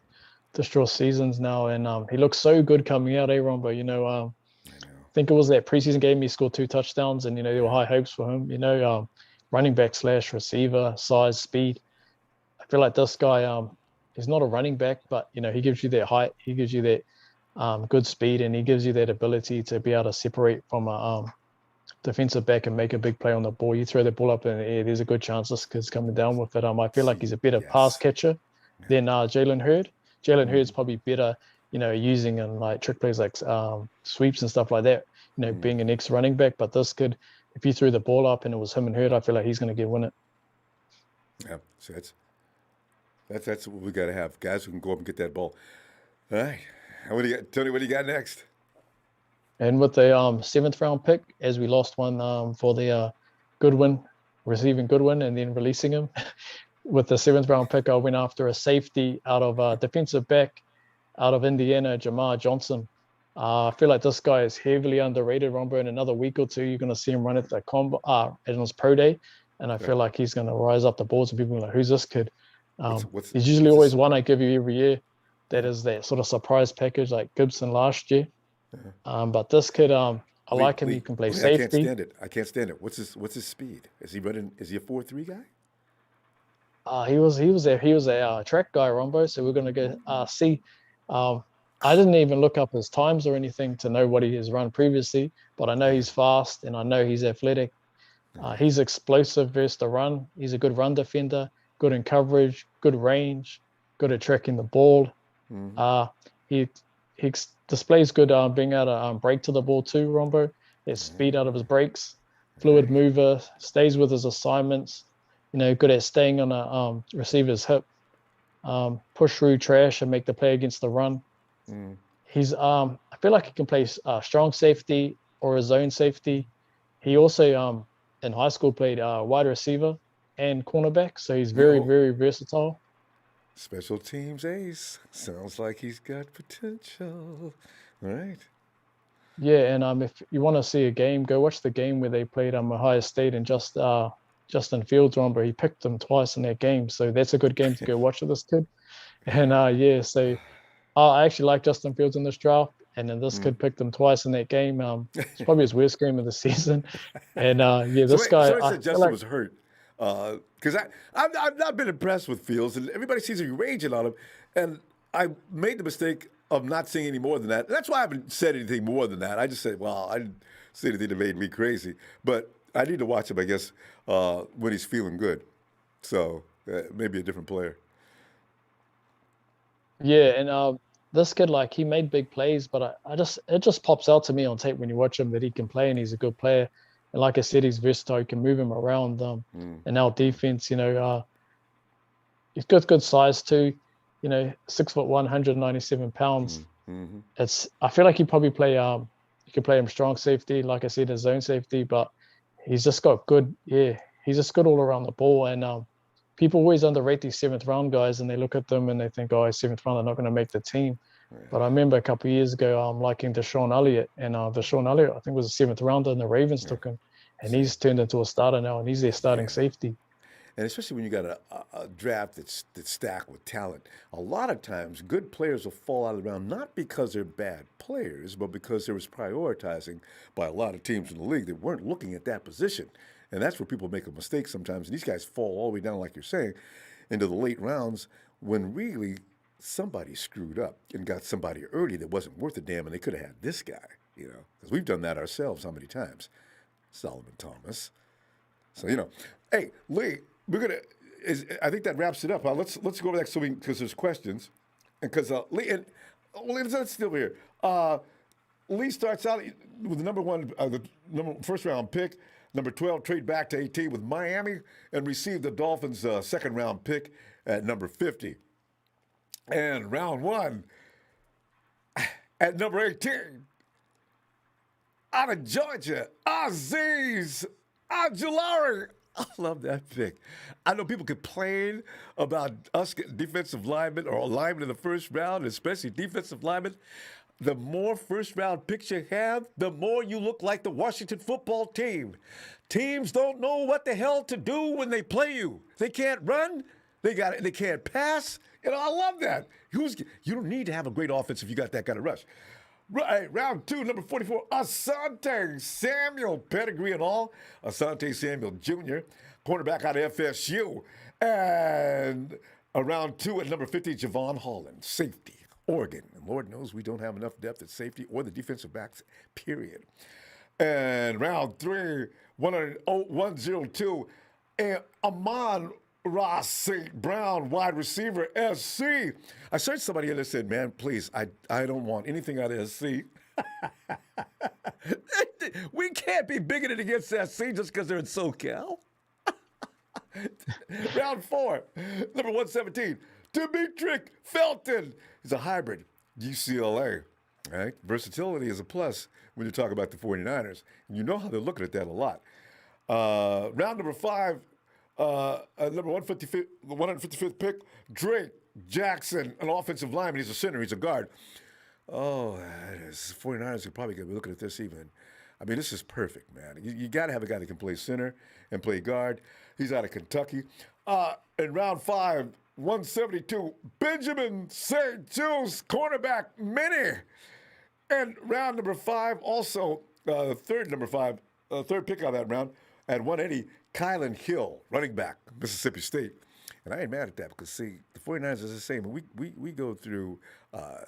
distraught seasons now, and he looks so good coming out, Ron. But I think it was that preseason game he scored 2 touchdowns, and there were high hopes for him. Running back / receiver, size, speed. I feel like this guy, he's not a running back, but he gives you that height, he gives you that good speed, and he gives you that ability to be able to separate from a defensive back and make a big play on the ball. You throw the ball up in the air, there's a good chance this kid's coming down with it. I feel like he's a better pass catcher than Jalen Hurd. Jalen Hurd's probably better, using in like trick plays like sweeps and stuff like that, being an ex-running back. But this kid, if you threw the ball up and it was him and Hurd, I feel like he's going to win it. Yeah, so that's what we got to have. Guys who can go up and get that ball. All right. What do you got, Tony? What do you got next? And with the 7th round pick, as we lost one for the Goodwin, receiving Goodwin and then releasing him, with the 7th round pick, I went after a safety out of defensive back out of Indiana, Jamar Johnson. I feel like this guy is heavily underrated. Ronbo, in another week or 2, you're going to see him run at the at his pro day, and I feel like he's going to rise up the boards, and people are like, who's this kid? There's usually always one I give you every year that is that sort of surprise package like Gibson last year. But this kid, I like him. He can play safety. I can't stand it. What's his speed? Is he a 4.3 guy? He was a track guy, Ronbo. So we're gonna go see. I didn't even look up his times or anything to know what he has run previously, but I know he's fast and I know he's athletic. He's explosive versus the run. He's a good run defender, good in coverage, good range, good at tracking the ball. He displays good being able to break to the ball too, Ronbo. There's speed out of his breaks, fluid mover, stays with his assignments, good at staying on a receiver's hip, push through trash and make the play against the run. I feel like he can play strong safety or a zone safety. He also in high school played wide receiver and cornerback, so he's very, Yo, very versatile. special teams ace. Sounds like he's got potential. All right. Yeah, and if you want to see a game, go watch the game where they played Ohio State and Justin Fields, Ronbo. He picked them twice in that game, so that's a good game to go watch with this kid. And yeah, so I actually like Justin Fields in this draft, and then this kid picked him twice in that game. It's probably his worst game of the season. And yeah, So this wait, guy, so I I said feel Justin like was hurt. Because I've not been impressed with Fields, and everybody seems to be raging on him. And I made the mistake of not saying any more than that. And that's why I haven't said anything more than that. I just said, well, I didn't say anything that made me crazy. But I need to watch him, I guess, when he's feeling good. So maybe a different player. yeah, and this kid like he made big plays, but I just it just pops out to me on tape when you watch him that he can play and he's a good player. And like I said, he's versatile. You can move him around. And our defense, he's got good size too. 6'1", 197 pounds. I feel like he probably play you could play him strong safety, like I said, a zone safety, but he's just got good, yeah, he's just good all around the ball. And people always underrate these seventh round guys and they look at them and they think, oh, seventh round, they're not going to make the team. But I remember a couple of years ago, liking Deshaun Elliott, and Deshaun Elliott, I think was a seventh rounder, and the Ravens took him, and he's turned into a starter now, and he's their starting safety. And especially when you got a draft that's stacked with talent, a lot of times good players will fall out of the round not because they're bad players, but because there was prioritizing by a lot of teams in the league that weren't looking at that position. And that's where people make a mistake sometimes. And these guys fall all the way down, like you're saying, into the late rounds when really somebody screwed up and got somebody early that wasn't worth a damn, and they could have had this guy, because we've done that ourselves how many times? Solomon Thomas. So, hey, Lee, I think that wraps it up. Let's go over that because there's questions, and because Lee and let's still here. Lee starts out with the first round pick, number 12, trade back to 18 with Miami, and received the Dolphins' second round pick at number 50. And round one at number 18, out of Georgia, Azeez Ojulari. I love that pick. I know people complain about us getting defensive linemen or linemen in the first round, especially defensive linemen. The more first-round picks you have, the more you look like the Washington football team. Teams don't know what the hell to do when they play you. They can't run. They can't pass. I love that. You don't need to have a great offense if you got that kind of rush. Right, round two, number 44, Asante Samuel, pedigree and all. Asante Samuel Jr., cornerback out of FSU. And round two at number 50, Javon Holland, safety, Oregon. And Lord knows we don't have enough depth at safety or the defensive backs, period. And round three, 102, Amon Ross St. Brown, wide receiver, SC. I searched somebody in and said, man, please, I don't want anything out of SC. We can't be bigoted against SC just because they're in SoCal. Round four, number 117, Demetric Felton. He's a hybrid, UCLA. Right? Versatility is a plus when you talk about the 49ers. And you know how they're looking at that a lot. Round number five, number 155th pick, Drake Jackson, an offensive lineman. He's a center. He's a guard. Oh, 49ers are probably going to be looking at this even. I mean, this is perfect, man. You got to have a guy that can play center and play guard. He's out of Kentucky. In round five, 172, Benjamin St. Juice, cornerback, mini. And round number five, also third pick out of that round, at 180, Kylan Hill, running back, Mississippi State. And I ain't mad at that because, see, the 49ers is the same. We go through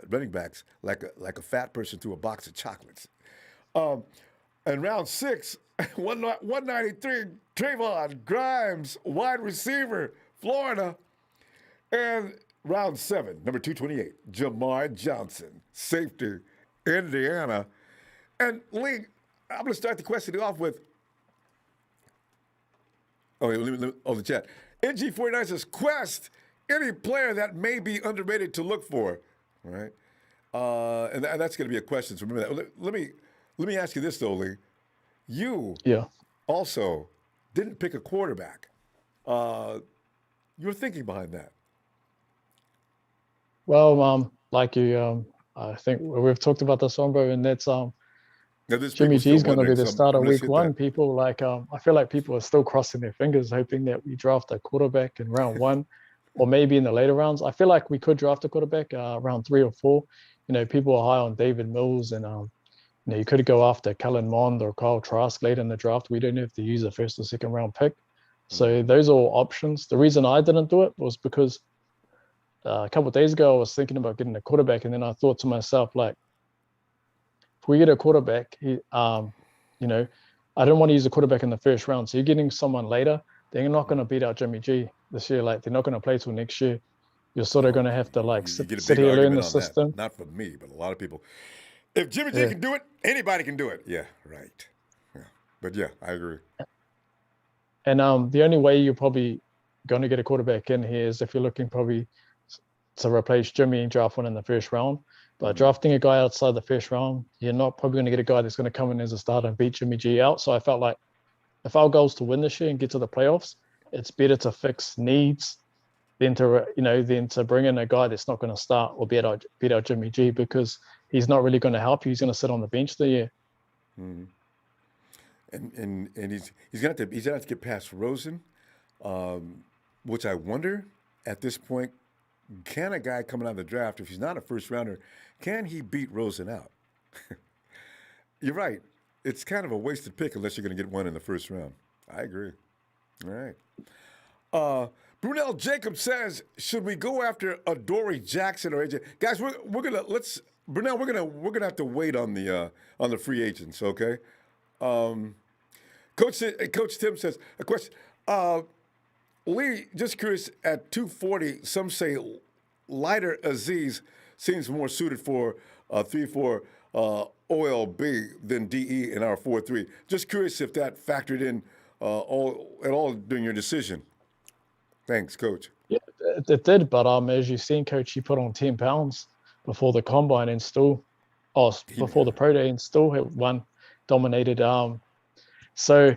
running backs like a fat person through a box of chocolates. And round six, 193, Trayvon Grimes, wide receiver, Florida. And round seven, number 228, Jamar Johnson, safety, Indiana. And Lee, I'm going to start the question off with, the chat. NG49 says, Quest, any player that may be underrated to look for. All right. And that's going to be a question. So remember that. Let me ask you this though, Lee. You Yeah. also didn't pick a quarterback. Uh, your thinking behind that. Well, like you, I think we've talked about this, Ronbo, and that's Now, there's Jimmy people still G's going to be wondering, the so starter let's week hit one. that. People like, I feel like people are still crossing their fingers, hoping that we draft a quarterback in round one, or maybe in the later rounds. I feel like we could draft a quarterback round 3 or 4. People are high on David Mills, and you could go after Kellen Mond or Kyle Trask late in the draft. We don't have to use a first or second round pick. So those are all options. The reason I didn't do it was because a couple of days ago I was thinking about getting a quarterback, and then I thought to myself, like, if we get a quarterback, I don't want to use a quarterback in the first round. So you're getting someone later, they're not going to beat out Jimmy G this year. Like, they're not going to play till next year. You're sort of Oh, going to have to like you get a sit big here, learn argument the on that. system. Not from me, but a lot of people. If Jimmy G Yeah. can do it, anybody can do it. Yeah, right. Yeah. But yeah, I agree. And the only way you're probably going to get a quarterback in here is if you're looking probably to replace Jimmy and draft one in the first round. But drafting a guy outside the first round, you're not probably going to get a guy that's going to come in as a starter and beat Jimmy G out. So I felt like if our goal is to win this year and get to the playoffs, it's better to fix needs than to bring in a guy that's not going to start or beat out Jimmy G, because he's not really going to help you. He's going to sit on the bench the year. And he's gonna have to get past Rosen, which I wonder at this point, can a guy coming out of the draft, if he's not a first rounder, can he beat Rosen out? You're right. It's kind of a wasted pick unless you're going to get one in the first round. I agree. All right. Brunel Jacob says, should we go after Adoree Jackson or AJ? Guys, we're gonna Brunel, we're gonna have to wait on the free agents, okay? Coach Tim says a question. Lee, just curious, at 240, some say lighter Aziz seems more suited for 3-4 OLB than DE in our 4-3. Just curious if that factored in at all during your decision. Thanks, Coach. Yeah, it did. But as you've seen, Coach, he put on 10 pounds before the combine and still, before the pro day, and still had one dominated. So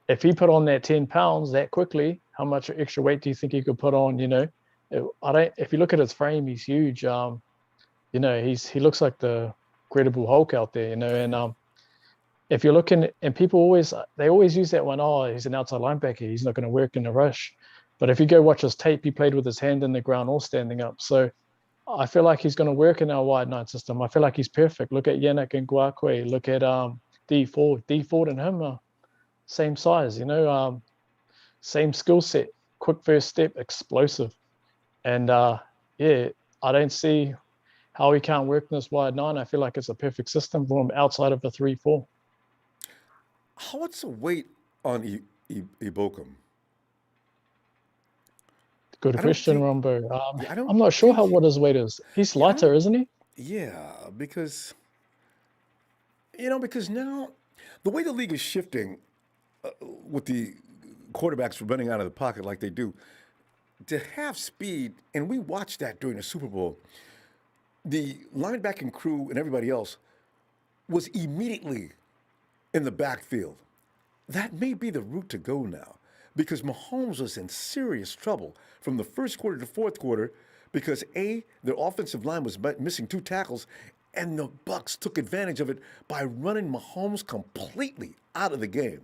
if he put on that 10 pounds that quickly, how much extra weight do you think he could put on? If you look at his frame, he's huge. He looks like the Incredible Hulk out there, and if you're looking, and people always use that one, oh, he's an outside linebacker, he's not going to work in the rush. But if you go watch his tape, he played with his hand in the ground or standing up. So I feel like he's going to work in our wide nine system. I feel like he's perfect. Look at Yannick Ngakoue. Look at D Ford. D Ford and him are same size, same skill set, quick first step, explosive. And yeah, I don't see how he can't work in this wide nine. I feel like it's a perfect system for him outside of the 3-4. What's the weight on Ibokum? Good question, Ronbo. I'm not sure what his weight is. He's lighter, isn't he? Yeah, because now the way the league is shifting with the quarterbacks running out of the pocket like they do, to have speed, and we watched that during the Super Bowl, the linebacking crew and everybody else was immediately in the backfield. That may be the route to go now, because Mahomes was in serious trouble from the first quarter to fourth quarter because their offensive line was missing 2 tackles, and the Bucs took advantage of it by running Mahomes completely out of the game.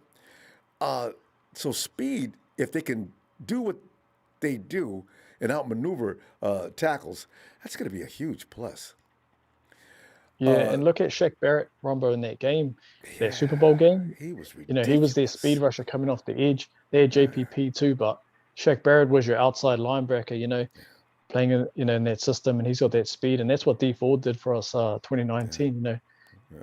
So speed, if they can do what they do and outmaneuver tackles, that's going to be a huge plus. Yeah, and look at Shaq Barrett, Ronbo, in that game, that Super Bowl game. He was ridiculous. He was their speed rusher coming off the edge. They had JPP too, but Shaq Barrett was your outside linebacker, playing in that system, and he's got that speed, and that's what D Ford did for us 2019. Yeah.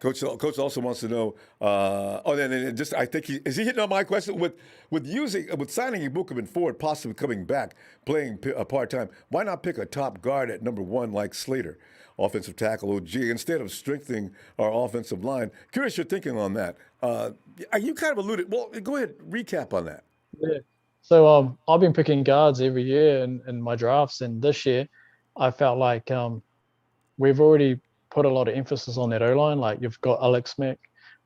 Coach also wants to know. I think is he hitting on my question with signing Ibuka and Ford possibly coming back playing part time. Why not pick a top guard at number 1 like Slater, offensive tackle OG, instead of strengthening our offensive line? Curious your thinking on that. You kind of alluded. Well, go ahead, recap on that. Yeah. So I've been picking guards every year in my drafts, and this year I felt like we've already put a lot of emphasis on that O-line. Like you've got Alex Mack,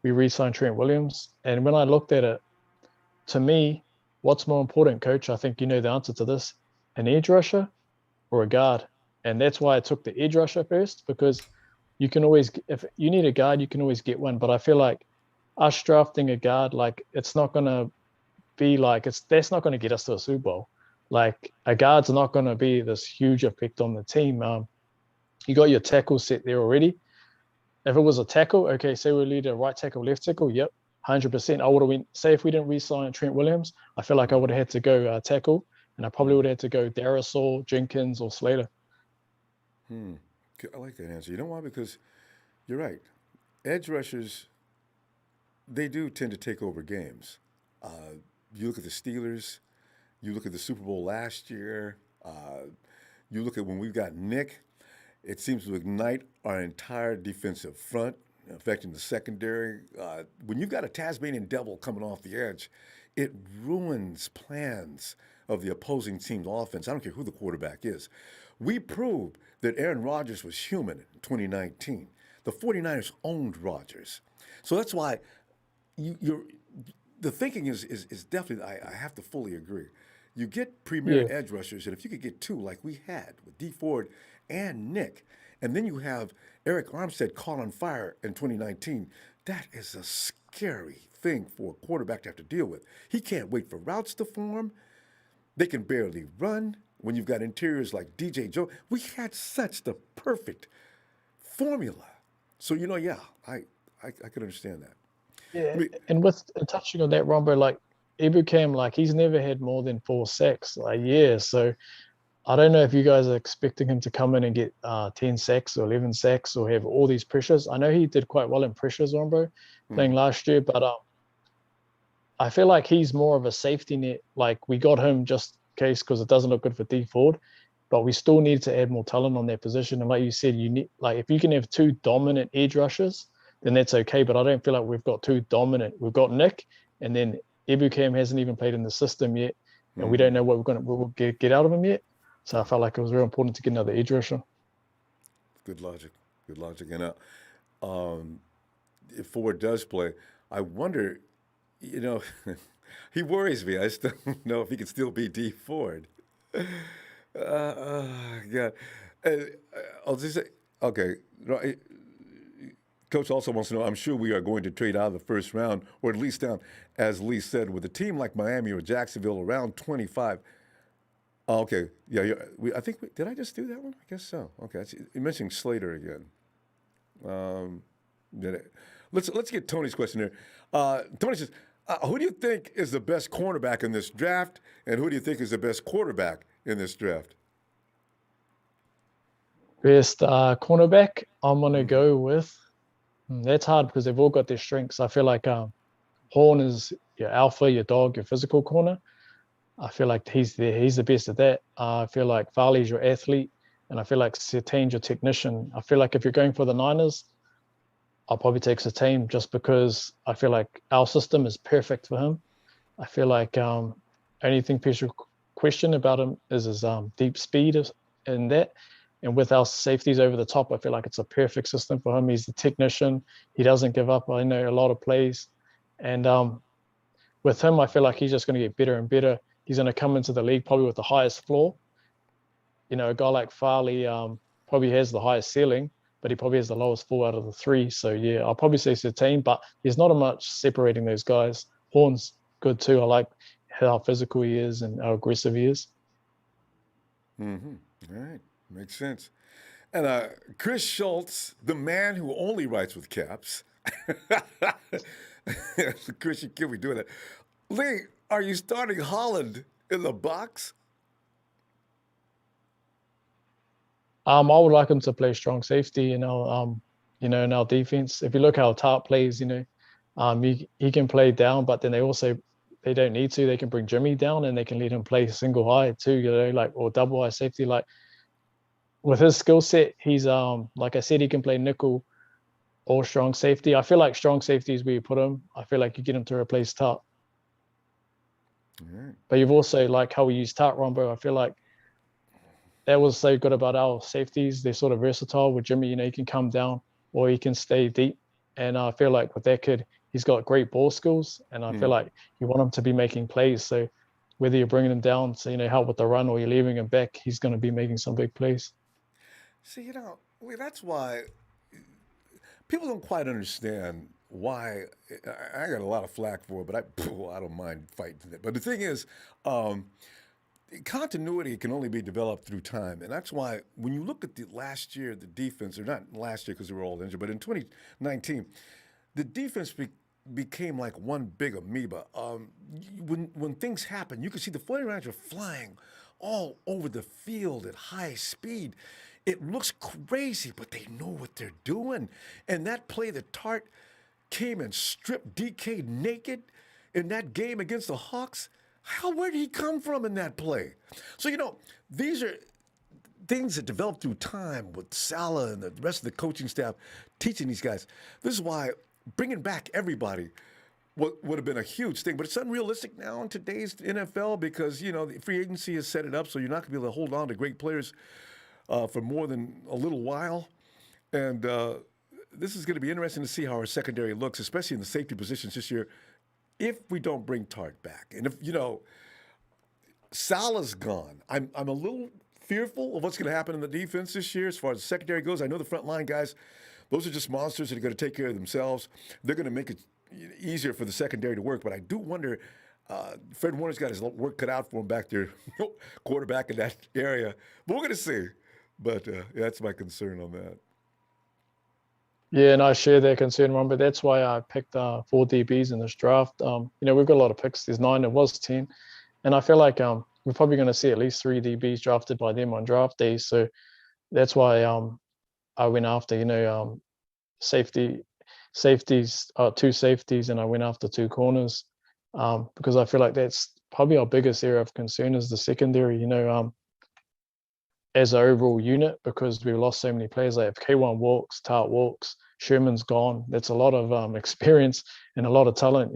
we re-signed Trent Williams. And when I looked at it, to me, what's more important, coach? I think you know the answer to this. An edge rusher or a guard. And that's why I took the edge rusher first, because you can always, if you need a guard, you can always get one. But I feel like us drafting a guard, like it's not gonna be like that's not gonna get us to a Super Bowl. Like a guard's not gonna be this huge effect on the team. You got your tackle set there already. If it was a tackle, okay, say we lead a right tackle, left tackle, yep, 100%. I would have went. Say if we didn't re-sign Trent Williams, I feel like I would have had to go tackle, and I probably would have had to go Darisaw, Jenkins, or Slater. Hmm. I like that answer. You know why? Because you're right. Edge rushers, they do tend to take over games. You look at the Steelers, you look at the Super Bowl last year, you look at when we've got Nick, it seems to ignite our entire defensive front, affecting the secondary. When you've got a Tasmanian devil coming off the edge, it ruins plans of the opposing team's offense. I don't care who the quarterback is. We proved that Aaron Rodgers was human in 2019. The 49ers owned Rodgers. So that's why you're the thinking is definitely, I have to fully agree. You get premier Yeah, edge rushers, and if you could get two like we had with D Ford and Nick, and then you have Eric Armstead caught on fire in 2019, that is a scary thing for a quarterback to have to deal with. He can't wait for routes to form. They can barely run. When you've got interiors like DJ Joe, we had such the perfect formula. So yeah, I can understand that. I yeah. mean, And with touching on that, Rombo, like Ibucam, like he's never had more than 4 sacks a year. So I don't know if you guys are expecting him to come in and get 10 sacks or 11 sacks or have all these pressures. I know he did quite well in pressures, Rombo, playing mhm, last year, but I feel like he's more of a safety net. Like we got him just in case because it doesn't look good for D Ford, but we still need to add more talent on that position. And like you said, you need like if you can have two dominant edge rushers, then that's okay. But I don't feel like we've got two dominant. We've got Nick, and then Ibucam hasn't even played in the system yet, and we don't mhm. know what we'll get out of him yet. So I felt like it was real important to get another edge rusher. Good logic. Good logic. And um, if Ford does play, I wonder, you know, he worries me. I still don't know if he can still be D Ford. Yeah. I'll just say, okay. Right, Coach also wants to know, I'm sure we are going to trade out of the first round, or at least down, as Lee said, with a team like Miami or Jacksonville around 25. Oh, okay. Yeah, I think, did I just do that one? I guess so. Okay. You mentioned Slater again. Um, did it? Let's get Tony's question here. Tony says, who do you think is the best cornerback in this draft, and who do you think is the best quarterback in this draft? Best cornerback, I'm gonna Hmm. go with. That's hard because they've all got their strengths. I feel like Horn is your alpha, your dog, your physical corner. I feel like he's the best at that. I feel like Farley's your athlete, and I feel like Sertain's your technician. I feel like if you're going for the Niners, I'll probably take Sertain just because I feel like our system is perfect for him. I feel like anything people question about him is his deep speed in that. And with our safeties over the top, I feel like it's a perfect system for him. He's the technician. He doesn't give up. I know a lot of plays. And with him, I feel like he's just going to get better and better. He's going to come into the league probably with the highest floor. You know, a guy like Farley probably has the highest ceiling, but he probably has the lowest floor out of the three. So yeah, I'll probably say Sertain, but there's not a much separating those guys. Horn's good too. I like how physical he is and how aggressive he is. Mm-hmm. All right. Makes sense. And Chris Schultz, the man who only writes with caps. Chris, you can't be doing that. Lee, are you starting Holland in the box? I would like him to play strong safety, in our defense. If you look how Tart plays, he can play down, but then they don't need to. They can bring Jimmy down and they can let him play single high too, like or double high safety. Like with his skill set, he's like I said, he can play nickel or strong safety. I feel like strong safety is where you put him. I feel like you get him to replace Tart. All right. But you've also like how we use Tart Rombo. I feel like that was so good about our safeties. They're sort of versatile. With Jimmy, he can come down or he can stay deep. And I feel like with that kid, he's got great ball skills, and I feel Mm. like you want him to be making plays. So whether you're bringing him down to help with the run or you're leaving him back, he's going to be making some big plays. See, that's why people don't quite understand why. I got a lot of flack for it, but I don't mind fighting it. But the thing is, um, continuity can only be developed through time, and that's why when you look at the last year, the defense, or not last year because they were all injured, but in 2019, the defense became like one big amoeba. When things happen, you can see the 49ers are flying all over the field at high speed. It looks crazy, but they know what they're doing. And that play that Tart came and stripped DK naked in that game against the Hawks, where did he come from in that play? So, these are things that develop through time with Salah and the rest of the coaching staff teaching these guys. This is why bringing back everybody would have been a huge thing, but it's unrealistic now in today's NFL because the free agency has set it up so you're not going to be able to hold on to great players for more than a little while, and this is going to be interesting to see how our secondary looks, especially in the safety positions this year, if we don't bring Tart back, and if Salah's gone, I'm a little fearful of what's going to happen in the defense this year as far as the secondary goes. I know the front line guys; those are just monsters that are going to take care of themselves. They're going to make it easier for the secondary to work, but I do wonder. Fred Warner's got his work cut out for him back there, quarterback in that area. But we're going to see. But that's my concern on that. Yeah, and I share that concern, Ron, but that's why I picked 4 DBs in this draft. We've got a lot of picks. There's 9, it was 10. And I feel like we're probably going to see at least 3 DBs drafted by them on draft day. So that's why I went after, safeties, 2 safeties, and I went after 2 corners because I feel like that's probably our biggest area of concern is the secondary, as an overall unit because we've lost so many players. Like if K1 walks, Tart walks, Sherman's gone. That's a lot of experience and a lot of talent.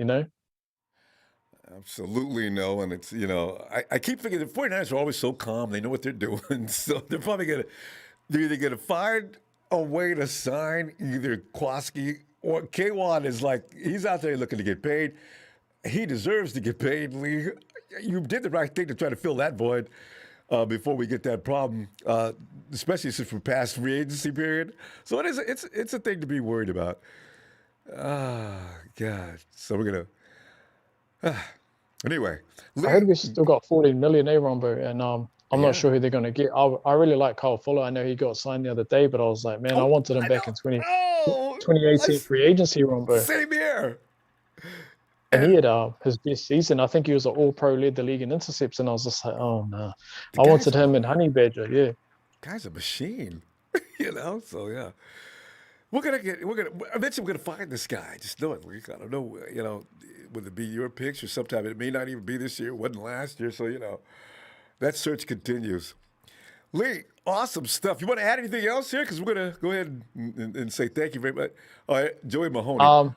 Absolutely no. And it's, I keep thinking the 49ers are always so calm. They know what they're doing. So they're probably they're either going to find a way to sign either Kwaski or K1 is like, he's out there looking to get paid. He deserves to get paid, Lee. You did the right thing to try to fill that void before we get that problem, especially since we're past free agency period. So it's a thing to be worried about. Ah, God. So we're gonna. Anyway, I heard we still got 14 million, Rombo, and I'm not yeah. sure who they're going to get. I really like Kyle Fuller. I know he got signed the other day, but I was like, man, I Oh, wanted him I know. back in Oh, 2018 free agency, Rombo. same here. And And he had his best season. I think he was an all-pro, led the league in intercepts, and I was just like, oh, no. the I guy's wanted a him in Honey Badger, yeah. guy's a machine. So yeah. We're gonna eventually we're gonna find this guy. Just know it. I don't know, would it be your picks or sometime it may not even be this year, it wasn't last year, so that search continues. Lee, awesome stuff. You want to add anything else here? Because we're gonna go ahead and say thank you very much. All right, Joey Mahoney. Um,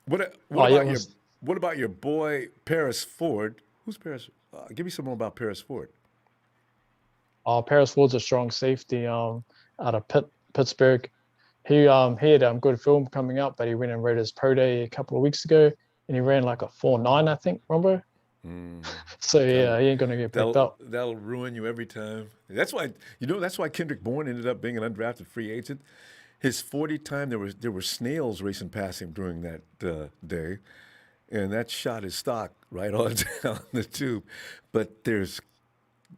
What yeah, about your boy Paris Ford? Who's Paris? Give me some more about Paris Ford. Paris Ford's a strong safety out of Pittsburgh. He had good film coming up, but he went and rode his pro day a couple of weeks ago, and he ran like a 4.9, I think, Rombo. So yeah, he ain't gonna get picked up. That'll ruin you every time. That's why Kendrick Bourne ended up being an undrafted free agent. His 40 time there were snails racing past him during that day, and that shot his stock right on down the tube. But there's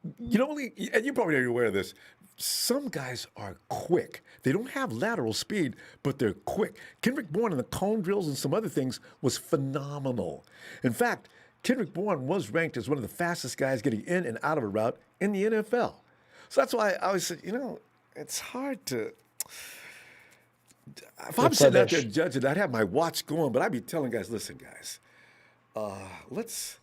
and you probably are aware of this. Some guys are quick. They don't have lateral speed, but they're quick. Kendrick Bourne in the cone drills and some other things was phenomenal. In fact, Kendrick Bourne was ranked as one of the fastest guys getting in and out of a route in the NFL. So that's why I always said, it's hard to. If I'm It's like sitting out that. there judging, I'd have my watch going, but I'd be telling guys, listen, guys, let's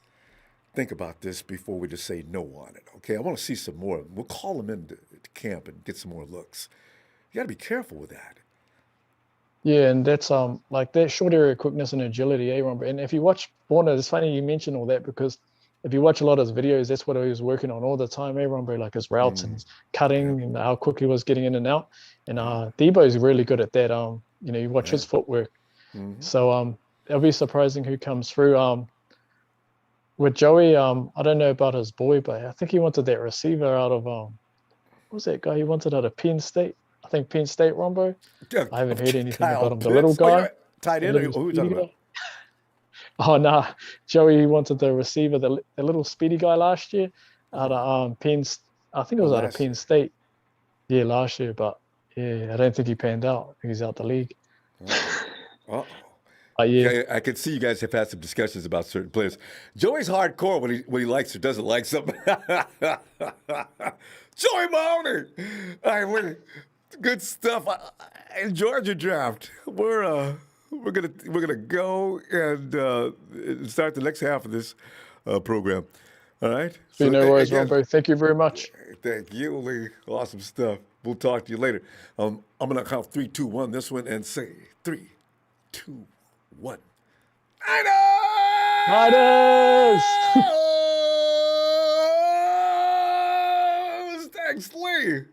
think about this before we just say no on it, okay? I want to see some more. We'll call them into camp and get some more looks. You got to be careful with that. Yeah, and that's like that short area quickness and agility, Rombo. And if you watch Warner, it's funny you mention all that because if you watch a lot of his videos, that's what he was working on all the time. Ronbo, like his routes and his cutting and how quick he was getting in and out. And Debo's really good at that. You watch his footwork. So it'll be surprising who comes through. With Joey, I don't know about his boy, but I think he wanted that receiver out of what was that guy he wanted out of Penn State? I think Penn State, Ronbo. I haven't heard anything about him. The little guy, tight end. Who are you talking about? Oh nah, Joey wanted the receiver, the little speedy guy last year out of Penn. I think it was out of Penn State. Yeah, last year, but yeah, I don't think he panned out. I think he's out the league. Yeah, I can see you guys have had some discussions about certain players. Joey's hardcore when he likes or doesn't like something. Joey Mahoney, good stuff. I enjoyed your draft. We're gonna go and start the next half of this program. All right. So, no worries, Ronbo. Thank you very much. Thank you, Lee. Awesome stuff. We'll talk to you later. I'm gonna count 3, 2, 1 this one and say 3, 2, 1. Niners! Thanks, Lee.